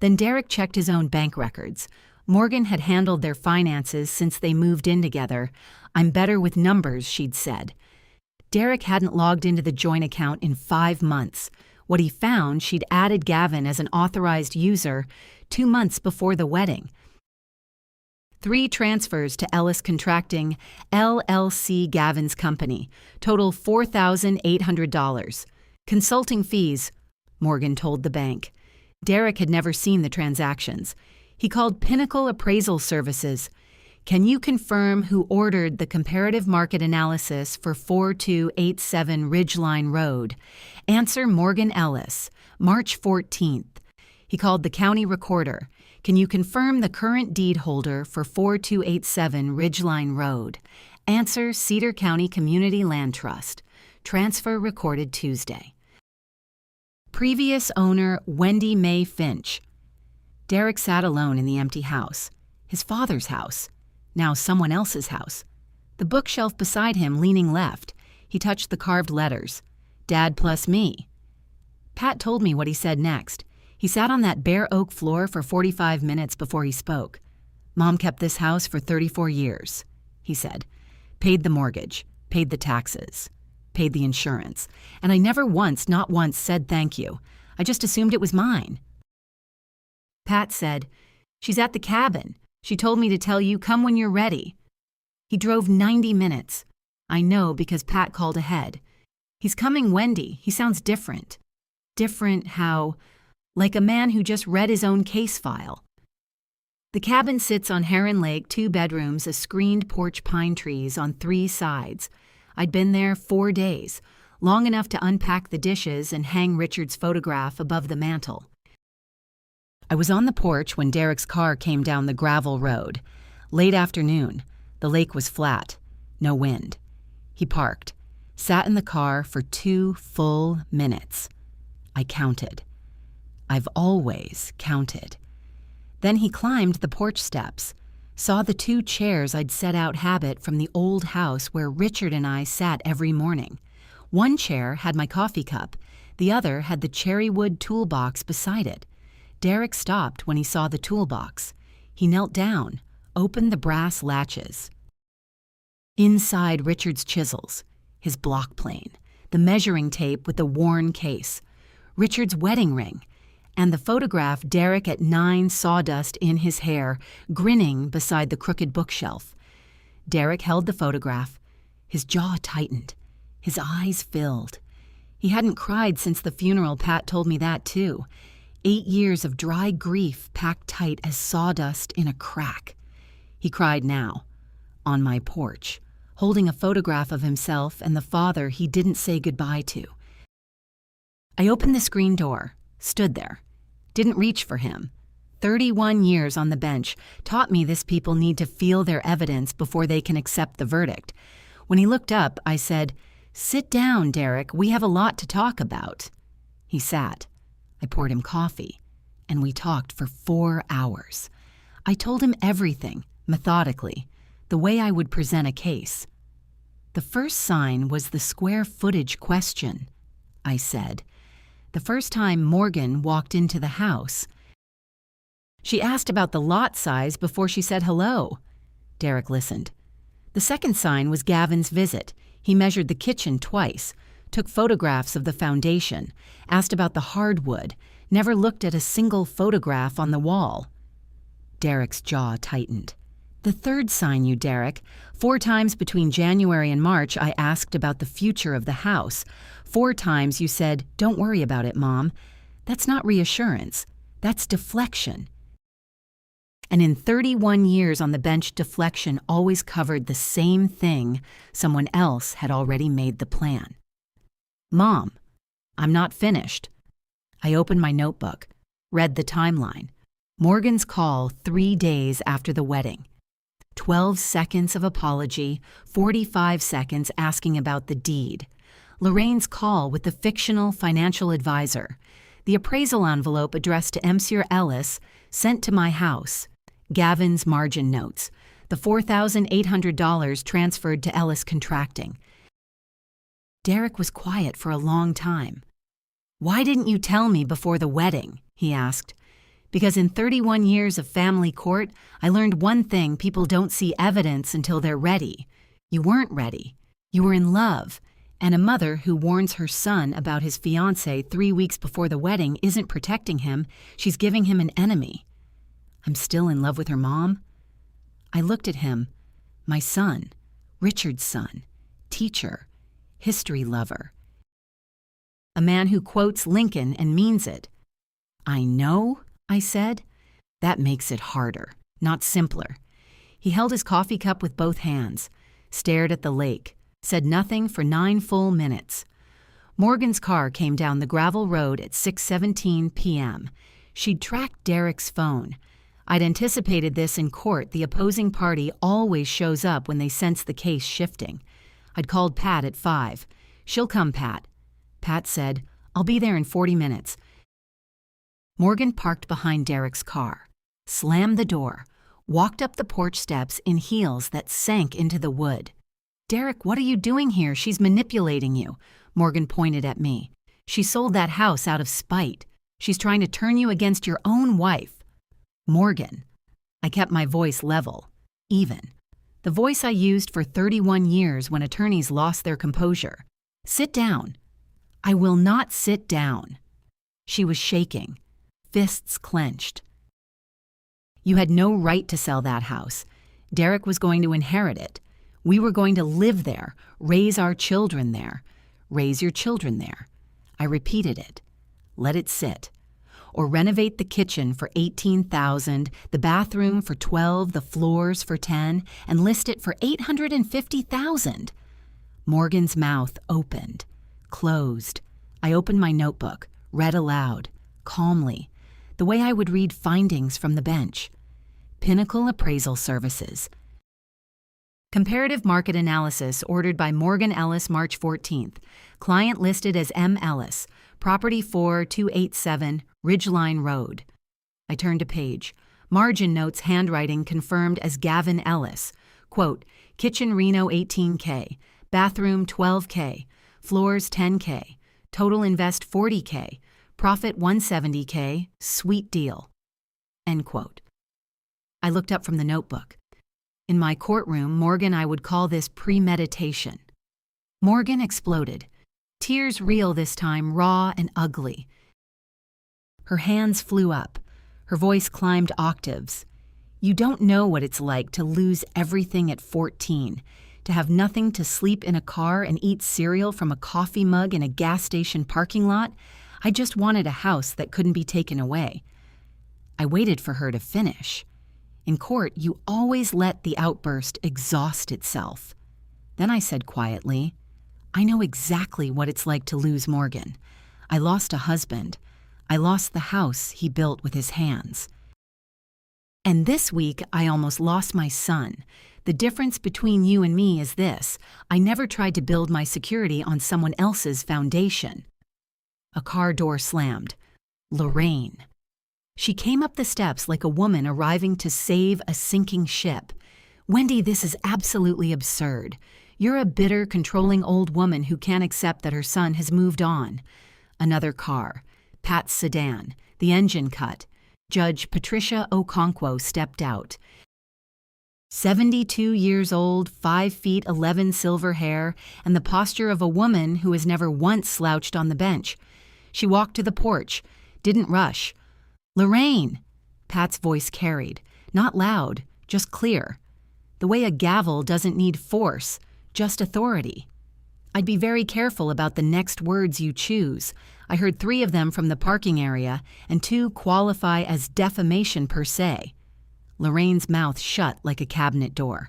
Then Derek checked his own bank records. Morgan had handled their finances since they moved in together. I'm better with numbers, she'd said. Derek hadn't logged into the joint account in 5 months. What he found, she'd added Gavin as an authorized user 2 months before the wedding. 3 transfers to Ellis Contracting, LLC, Gavin's company, total $4,800. Consulting fees, Morgan told the bank. Derek had never seen the transactions. He called Pinnacle Appraisal Services. Can you confirm who ordered the comparative market analysis for 4287 Ridgeline Road? Answer, Morgan Ellis, March 14th. He called the county recorder. Can you confirm the current deed holder for 4287 Ridgeline Road? Answer, Cedar County Community Land Trust. Transfer recorded Tuesday. Previous owner Wendy Mae Finch. Derek sat alone in the empty house. His father's house. Now someone else's house. The bookshelf beside him leaning left. He touched the carved letters. Dad plus me. Pat told me what he said next. He sat on that bare oak floor for 45 minutes before he spoke. Mom kept this house for 34 years, he said. Paid the mortgage, paid the taxes, paid the insurance. And I never once, not once, said thank you. I just assumed it was mine. Pat said, she's at the cabin. She told me to tell you, come when you're ready. He drove 90 minutes. I know because Pat called ahead. He's coming, Wendy. He sounds different. Different how? Like a man who just read his own case file. The cabin sits on Heron Lake, 2 bedrooms, a screened porch, pine trees on 3 sides. I'd been there 4 days, long enough to unpack the dishes and hang Richard's photograph above the mantel. I was on the porch when Derek's car came down the gravel road. Late afternoon. The lake was flat. No wind. He parked, sat in the car for 2 full minutes. I counted. I've always counted. Then he climbed the porch steps, saw the 2 chairs I'd set out habit from the old house where Richard and I sat every morning. One chair had my coffee cup, the other had the cherry wood toolbox beside it. Derek stopped when he saw the toolbox. He knelt down, opened the brass latches. Inside Richard's chisels, his block plane, the measuring tape with the worn case, Richard's wedding ring, and the photograph Derek at 9 sawdust in his hair, grinning beside the crooked bookshelf. Derek held the photograph. His jaw tightened. His eyes filled. He hadn't cried since the funeral. Pat told me that too. 8 years of dry grief packed tight as sawdust in a crack. He cried now, on my porch, holding a photograph of himself and the father he didn't say goodbye to. I opened the screen door, stood there, didn't reach for him. 31 years on the bench taught me this people need to feel their evidence before they can accept the verdict. When he looked up, I said, "Sit down, Derek, we have a lot to talk about." He sat. I poured him coffee, and we talked for 4 hours. I told him everything, methodically, the way I would present a case. The first sign was the square footage question, I said. The first time Morgan walked into the house, she asked about the lot size before she said hello. Derek listened. The second sign was Gavin's visit. He measured the kitchen twice, took photographs of the foundation, asked about the hardwood, never looked at a single photograph on the wall. Derek's jaw tightened. The third sign, you Derek. 4 times between January and March, I asked about the future of the house. 4 times you said, "Don't worry about it, Mom." That's not reassurance. That's deflection. And in 31 years on the bench, deflection always covered the same thing. Someone else had already made the plan. Mom, I'm not finished. I opened my notebook, read the timeline. Morgan's call 3 days after the wedding. 12 seconds of apology, 45 seconds asking about the deed. Lorraine's call with the fictional financial advisor. The appraisal envelope addressed to Monsieur Ellis, sent to my house. Gavin's margin notes. The $4,800 transferred to Ellis Contracting. Derek was quiet for a long time. "Why didn't you tell me before the wedding?" he asked. Because in 31 years of family court, I learned one thing: people don't see evidence until they're ready. You weren't ready. You were in love. And a mother who warns her son about his fiancée 3 weeks before the wedding isn't protecting him, she's giving him an enemy. I'm still in love with her mom? I looked at him. My son, Richard's son, teacher, history lover. A man who quotes Lincoln and means it. I know, I said. That makes it harder, not simpler. He held his coffee cup with both hands, stared at the lake, said nothing for 9 full minutes. Morgan's car came down the gravel road at 6:17 p.m. She'd tracked Derek's phone. I'd anticipated this in court. The opposing party always shows up when they sense the case shifting. I'd called Pat at 5. "She'll come, Pat." Pat said, I'll be there in 40 minutes. Morgan parked behind Derek's car, slammed the door, walked up the porch steps in heels that sank into the wood. "Derek, what are you doing here? She's manipulating you." Morgan pointed at me. "She sold that house out of spite. She's trying to turn you against your own wife." "Morgan." I kept my voice level, even. The voice I used for 31 years when attorneys lost their composure. "Sit down." "I will not sit down." She was shaking, fists clenched. "You had no right to sell that house. Derek was going to inherit it. We were going to live there, raise our children there. Raise your children there." I repeated it. "Let it sit. Or renovate the kitchen for $18,000, the bathroom for $12,000, the floors for $10,000, and list it for $850,000. Morgan's mouth opened, closed. I opened my notebook, read aloud, calmly, the way I would read findings from the bench. Pinnacle Appraisal Services. Comparative market analysis ordered by Morgan Ellis, March 14th. Client listed as M. Ellis, property 4287 Ridgeline Road. I turned a page. Margin notes handwriting confirmed as Gavin Ellis. Quote, kitchen Reno $18K, bathroom $12K, floors $10K, total invest $40K, profit $170K, sweet deal. End quote. I looked up from the notebook. In my courtroom, Morgan, I would call this premeditation. Morgan exploded. Tears real this time, raw and ugly. Her hands flew up. Her voice climbed octaves. "You don't know what it's like to lose everything at 14, to have nothing to sleep in a car and eat cereal from a coffee mug in a gas station parking lot. I just wanted a house that couldn't be taken away." I waited for her to finish. In court, you always let the outburst exhaust itself. Then I said quietly, "I know exactly what it's like to lose Morgan. I lost a husband. I lost the house he built with his hands. And this week, I almost lost my son. The difference between you and me is this: I never tried to build my security on someone else's foundation." A car door slammed. Lorraine. She came up the steps like a woman arriving to save a sinking ship. "Wendy, this is absolutely absurd. You're a bitter, controlling old woman who can't accept that her son has moved on." Another car. Pat's sedan. The engine cut. Judge Patricia Okonkwo stepped out. 72 years old, 5 feet 11 silver hair, and the posture of a woman who has never once slouched on the bench. She walked to the porch, didn't rush. "Lorraine!" Pat's voice carried. Not loud, just clear. The way a gavel doesn't need force, just authority. "I'd be very careful about the next words you choose. I heard 3 of them from the parking area, and 2 qualify as defamation per se." Lorraine's mouth shut like a cabinet door.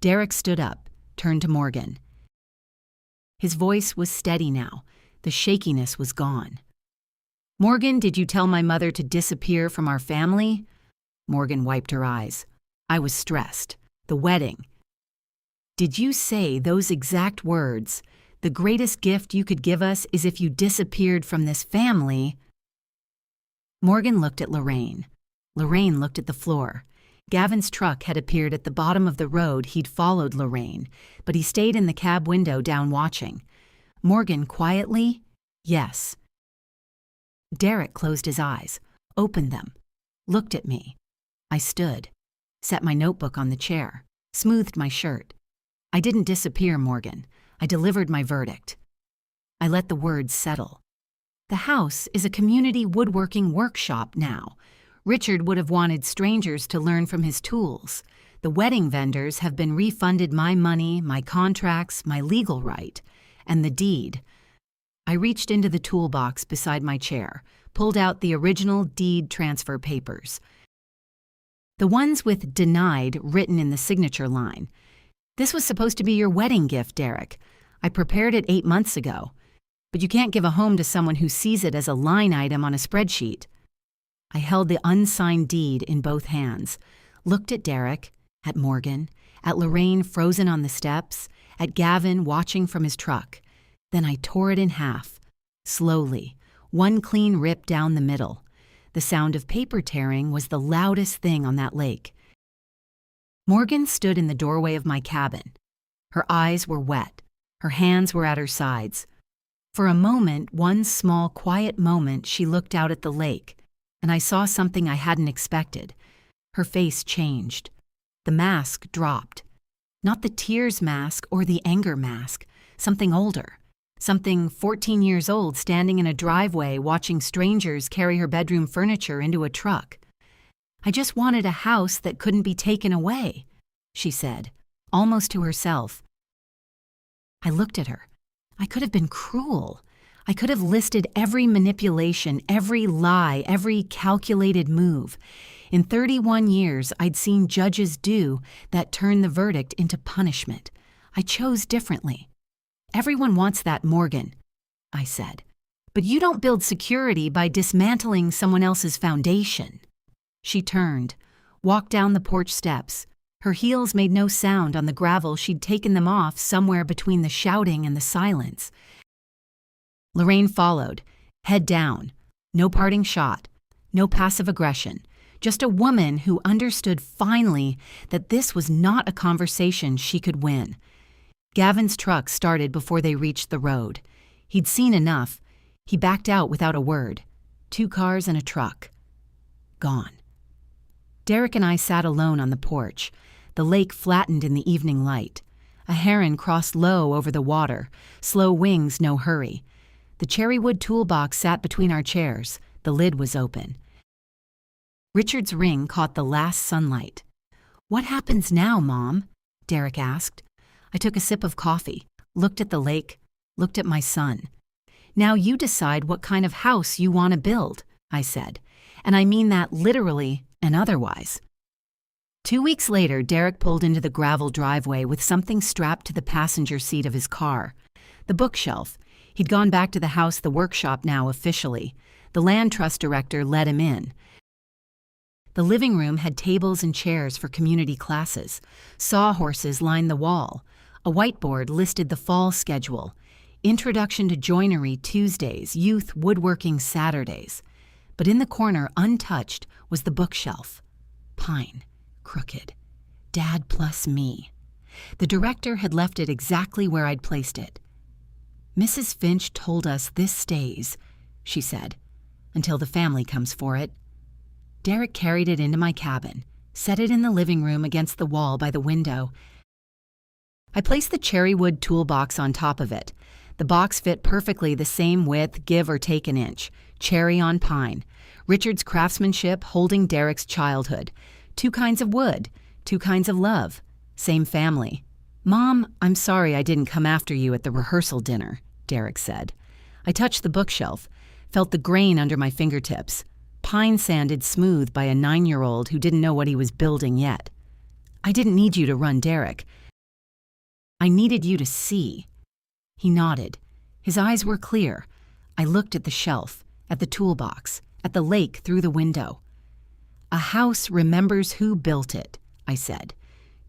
Derek stood up, turned to Morgan. His voice was steady now. The shakiness was gone. "Morgan, did you tell my mother to disappear from our family?" Morgan wiped her eyes. I was stressed. The wedding. "Did you say those exact words? The greatest gift you could give us is if you disappeared from this family." Morgan looked at Lorraine. Lorraine looked at the floor. Gavin's truck had appeared at the bottom of the road. He'd followed Lorraine, but he stayed in the cab window down watching. Morgan quietly, "Yes." Derek closed his eyes, opened them, looked at me. I stood, set my notebook on the chair, smoothed my shirt. "I didn't disappear, Morgan. I delivered my verdict." I let the words settle. The house is a community woodworking workshop now. Richard would have wanted strangers to learn from his tools. The wedding vendors have been refunded my money, my contracts, my legal right, and the deed. I reached into the toolbox beside my chair, pulled out the original deed transfer papers. The ones with "denied" written in the signature line. "This was supposed to be your wedding gift, Derek. I prepared it 8 months ago. But you can't give a home to someone who sees it as a line item on a spreadsheet." I held the unsigned deed in both hands, looked at Derek, at Morgan, at Lorraine frozen on the steps, at Gavin watching from his truck. Then I tore it in half, slowly, one clean rip down the middle. The sound of paper tearing was the loudest thing on that lake. Morgan stood in the doorway of my cabin. Her eyes were wet. Her hands were at her sides. For a moment, one small, quiet moment, she looked out at the lake, and I saw something I hadn't expected. Her face changed. The mask dropped. Not the tears mask or the anger mask, something older. Something 14 years old standing in a driveway watching strangers carry her bedroom furniture into a truck. "I just wanted a house that couldn't be taken away," she said, almost to herself. I looked at her. I could have been cruel. I could have listed every manipulation, every lie, every calculated move. In 31 years, I'd seen judges do that turn the verdict into punishment. I chose differently. "Everyone wants that, Morgan," I said. "But you don't build security by dismantling someone else's foundation." She turned, walked down the porch steps. Her heels made no sound on the gravel. She'd taken them off somewhere between the shouting and the silence. Lorraine followed, head down. No parting shot, no passive aggression. Just a woman who understood finally that this was not a conversation she could win. Gavin's truck started before they reached the road. He'd seen enough. He backed out without a word. 2 cars and a truck. Gone. Derek and I sat alone on the porch. The lake flattened in the evening light. A heron crossed low over the water. Slow wings, no hurry. The cherrywood toolbox sat between our chairs. The lid was open. Richard's ring caught the last sunlight. "What happens now, Mom?" Derek asked. I took a sip of coffee, looked at the lake, looked at my son. "Now you decide what kind of house you want to build," I said. "And I mean that literally and otherwise." 2 weeks later, Derek pulled into the gravel driveway with something strapped to the passenger seat of his car. The bookshelf. He'd gone back to the house, the workshop now officially. The land trust director let him in. The living room had tables and chairs for community classes. Sawhorses lined the wall. A whiteboard listed the fall schedule. Introduction to joinery Tuesdays, youth woodworking Saturdays. But in the corner, untouched, was the bookshelf. Pine, crooked. Dad plus me. The director had left it exactly where I'd placed it. "Mrs. Finch told us this stays," she said, "until the family comes for it." Derek carried it into my cabin, set it in the living room against the wall by the window. I placed the cherrywood toolbox on top of it. The box fit perfectly the same width, give or take an inch. Cherry on pine. Richard's craftsmanship holding Derek's childhood. 2 kinds of wood, 2 kinds of love. Same family. "Mom, I'm sorry I didn't come after you at the rehearsal dinner," Derek said. I touched the bookshelf, felt the grain under my fingertips. Pine sanded smooth by a 9-year-old who didn't know what he was building yet. "I didn't need you to run, Derek. I needed you to see." He nodded. His eyes were clear. I looked at the shelf, at the toolbox, at the lake through the window. "A house remembers who built it," I said.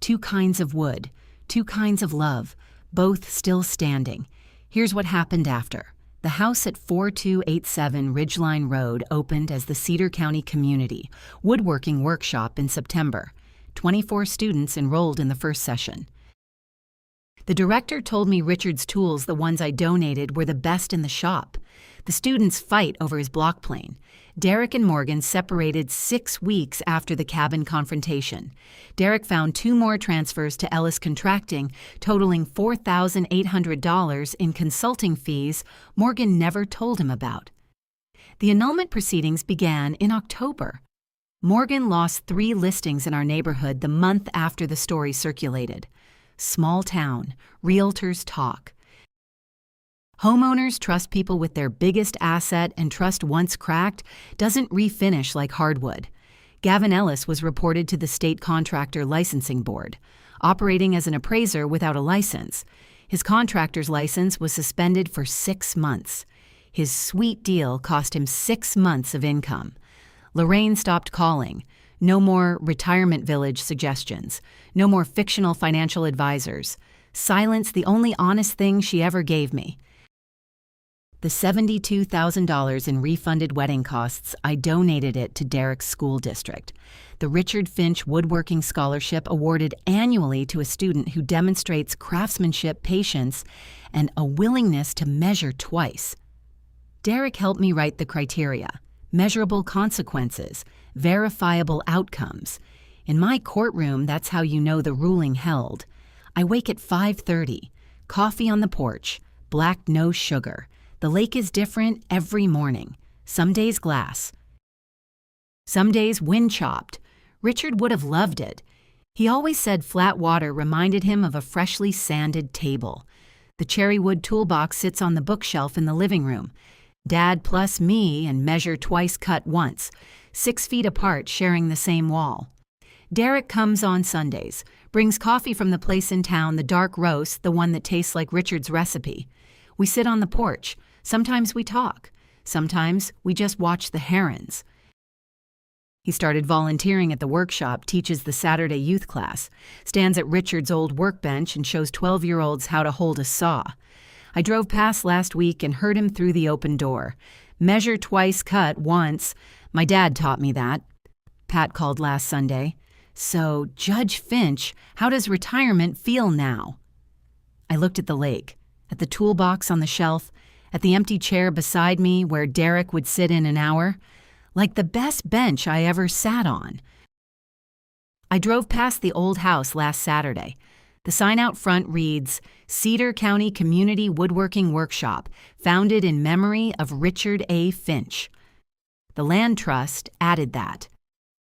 2 kinds of wood, 2 kinds of love, both still standing. Here's what happened after. The house at 4287 Ridgeline Road opened as the Cedar County Community Woodworking Workshop in September. 24 students enrolled in the first session. The director told me Richard's tools, the ones I donated, were the best in the shop. The students fight over his block plane. Derek and Morgan separated 6 weeks after the cabin confrontation. Derek found 2 more transfers to Ellis Contracting, totaling $4,800 in consulting fees Morgan never told him about. The annulment proceedings began in October. Morgan lost 3 listings in our neighborhood the month after the story circulated. Small town, realtors talk. Homeowners trust people with their biggest asset, and trust once cracked doesn't refinish like hardwood. Gavin Ellis was reported to the state contractor licensing board, operating as an appraiser without a license. His contractor's license was suspended for 6 months. His sweet deal cost him 6 months of income. Lorraine stopped calling. No more retirement village suggestions. No more fictional financial advisors. Silence, the only honest thing she ever gave me. The $72,000 in refunded wedding costs, I donated it to Derek's school district. The Richard Finch Woodworking Scholarship awarded annually to a student who demonstrates craftsmanship, patience, and a willingness to measure twice. Derek helped me write the criteria: measurable consequences, verifiable outcomes. In my courtroom, that's how you know the ruling held. I wake at 5:30, coffee on the porch, black no sugar. The lake is different every morning. Some days glass. Some days wind chopped. Richard would have loved it. He always said flat water reminded him of a freshly sanded table. The cherry wood toolbox sits on the bookshelf in the living room. Dad plus me and measure twice cut once, 6 feet apart sharing the same wall. Derek comes on Sundays, brings coffee from the place in town, the dark roast, the one that tastes like Richard's recipe. We sit on the porch. Sometimes we talk. Sometimes we just watch the herons. He started volunteering at the workshop, teaches the Saturday youth class, stands at Richard's old workbench and shows 12-year-olds how to hold a saw. I drove past last week and heard him through the open door. Measure twice, cut once. My dad taught me that. Pat called last Sunday. So, Judge Finch, how does retirement feel now? I looked at the lake, at the toolbox on the shelf, at the empty chair beside me where Derek would sit in an hour, like the best bench I ever sat on. I drove past the old house last Saturday. The sign out front reads, Cedar County Community Woodworking Workshop, founded in memory of Richard A. Finch. The Land Trust added that.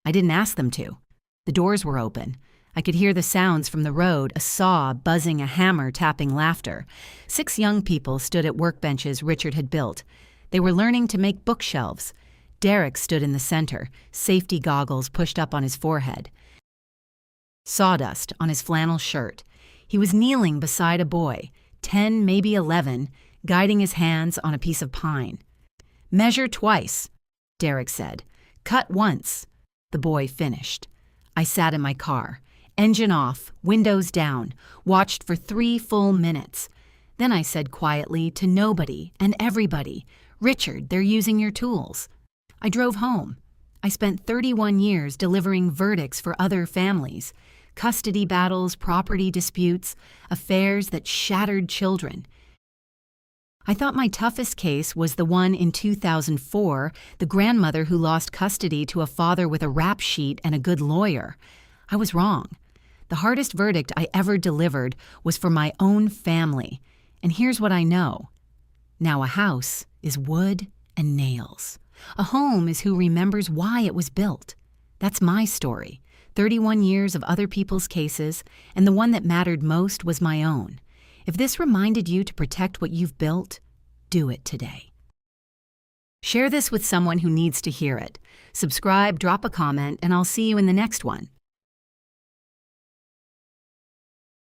I didn't ask them to. The doors were open. I could hear the sounds from the road, a saw buzzing, a hammer tapping laughter. 6 young people stood at workbenches Richard had built. They were learning to make bookshelves. Derek stood in the center, safety goggles pushed up on his forehead. Sawdust on his flannel shirt. He was kneeling beside a boy, 10, maybe 11, guiding his hands on a piece of pine. Measure twice, Derek said. Cut once. The boy finished. I sat in my car. Engine off, windows down, watched for 3 full minutes. Then I said quietly to nobody and everybody, Richard, they're using your tools. I drove home. I spent 31 years delivering verdicts for other families, custody battles, property disputes, affairs that shattered children. I thought my toughest case was the one in 2004, the grandmother who lost custody to a father with a rap sheet and a good lawyer. I was wrong. The hardest verdict I ever delivered was for my own family. And here's what I know. Now a house is wood and nails. A home is who remembers why it was built. That's my story. 31 years of other people's cases, and the one that mattered most was my own. If this reminded you to protect what you've built, do it today. Share this with someone who needs to hear it. Subscribe, drop a comment, and I'll see you in the next one.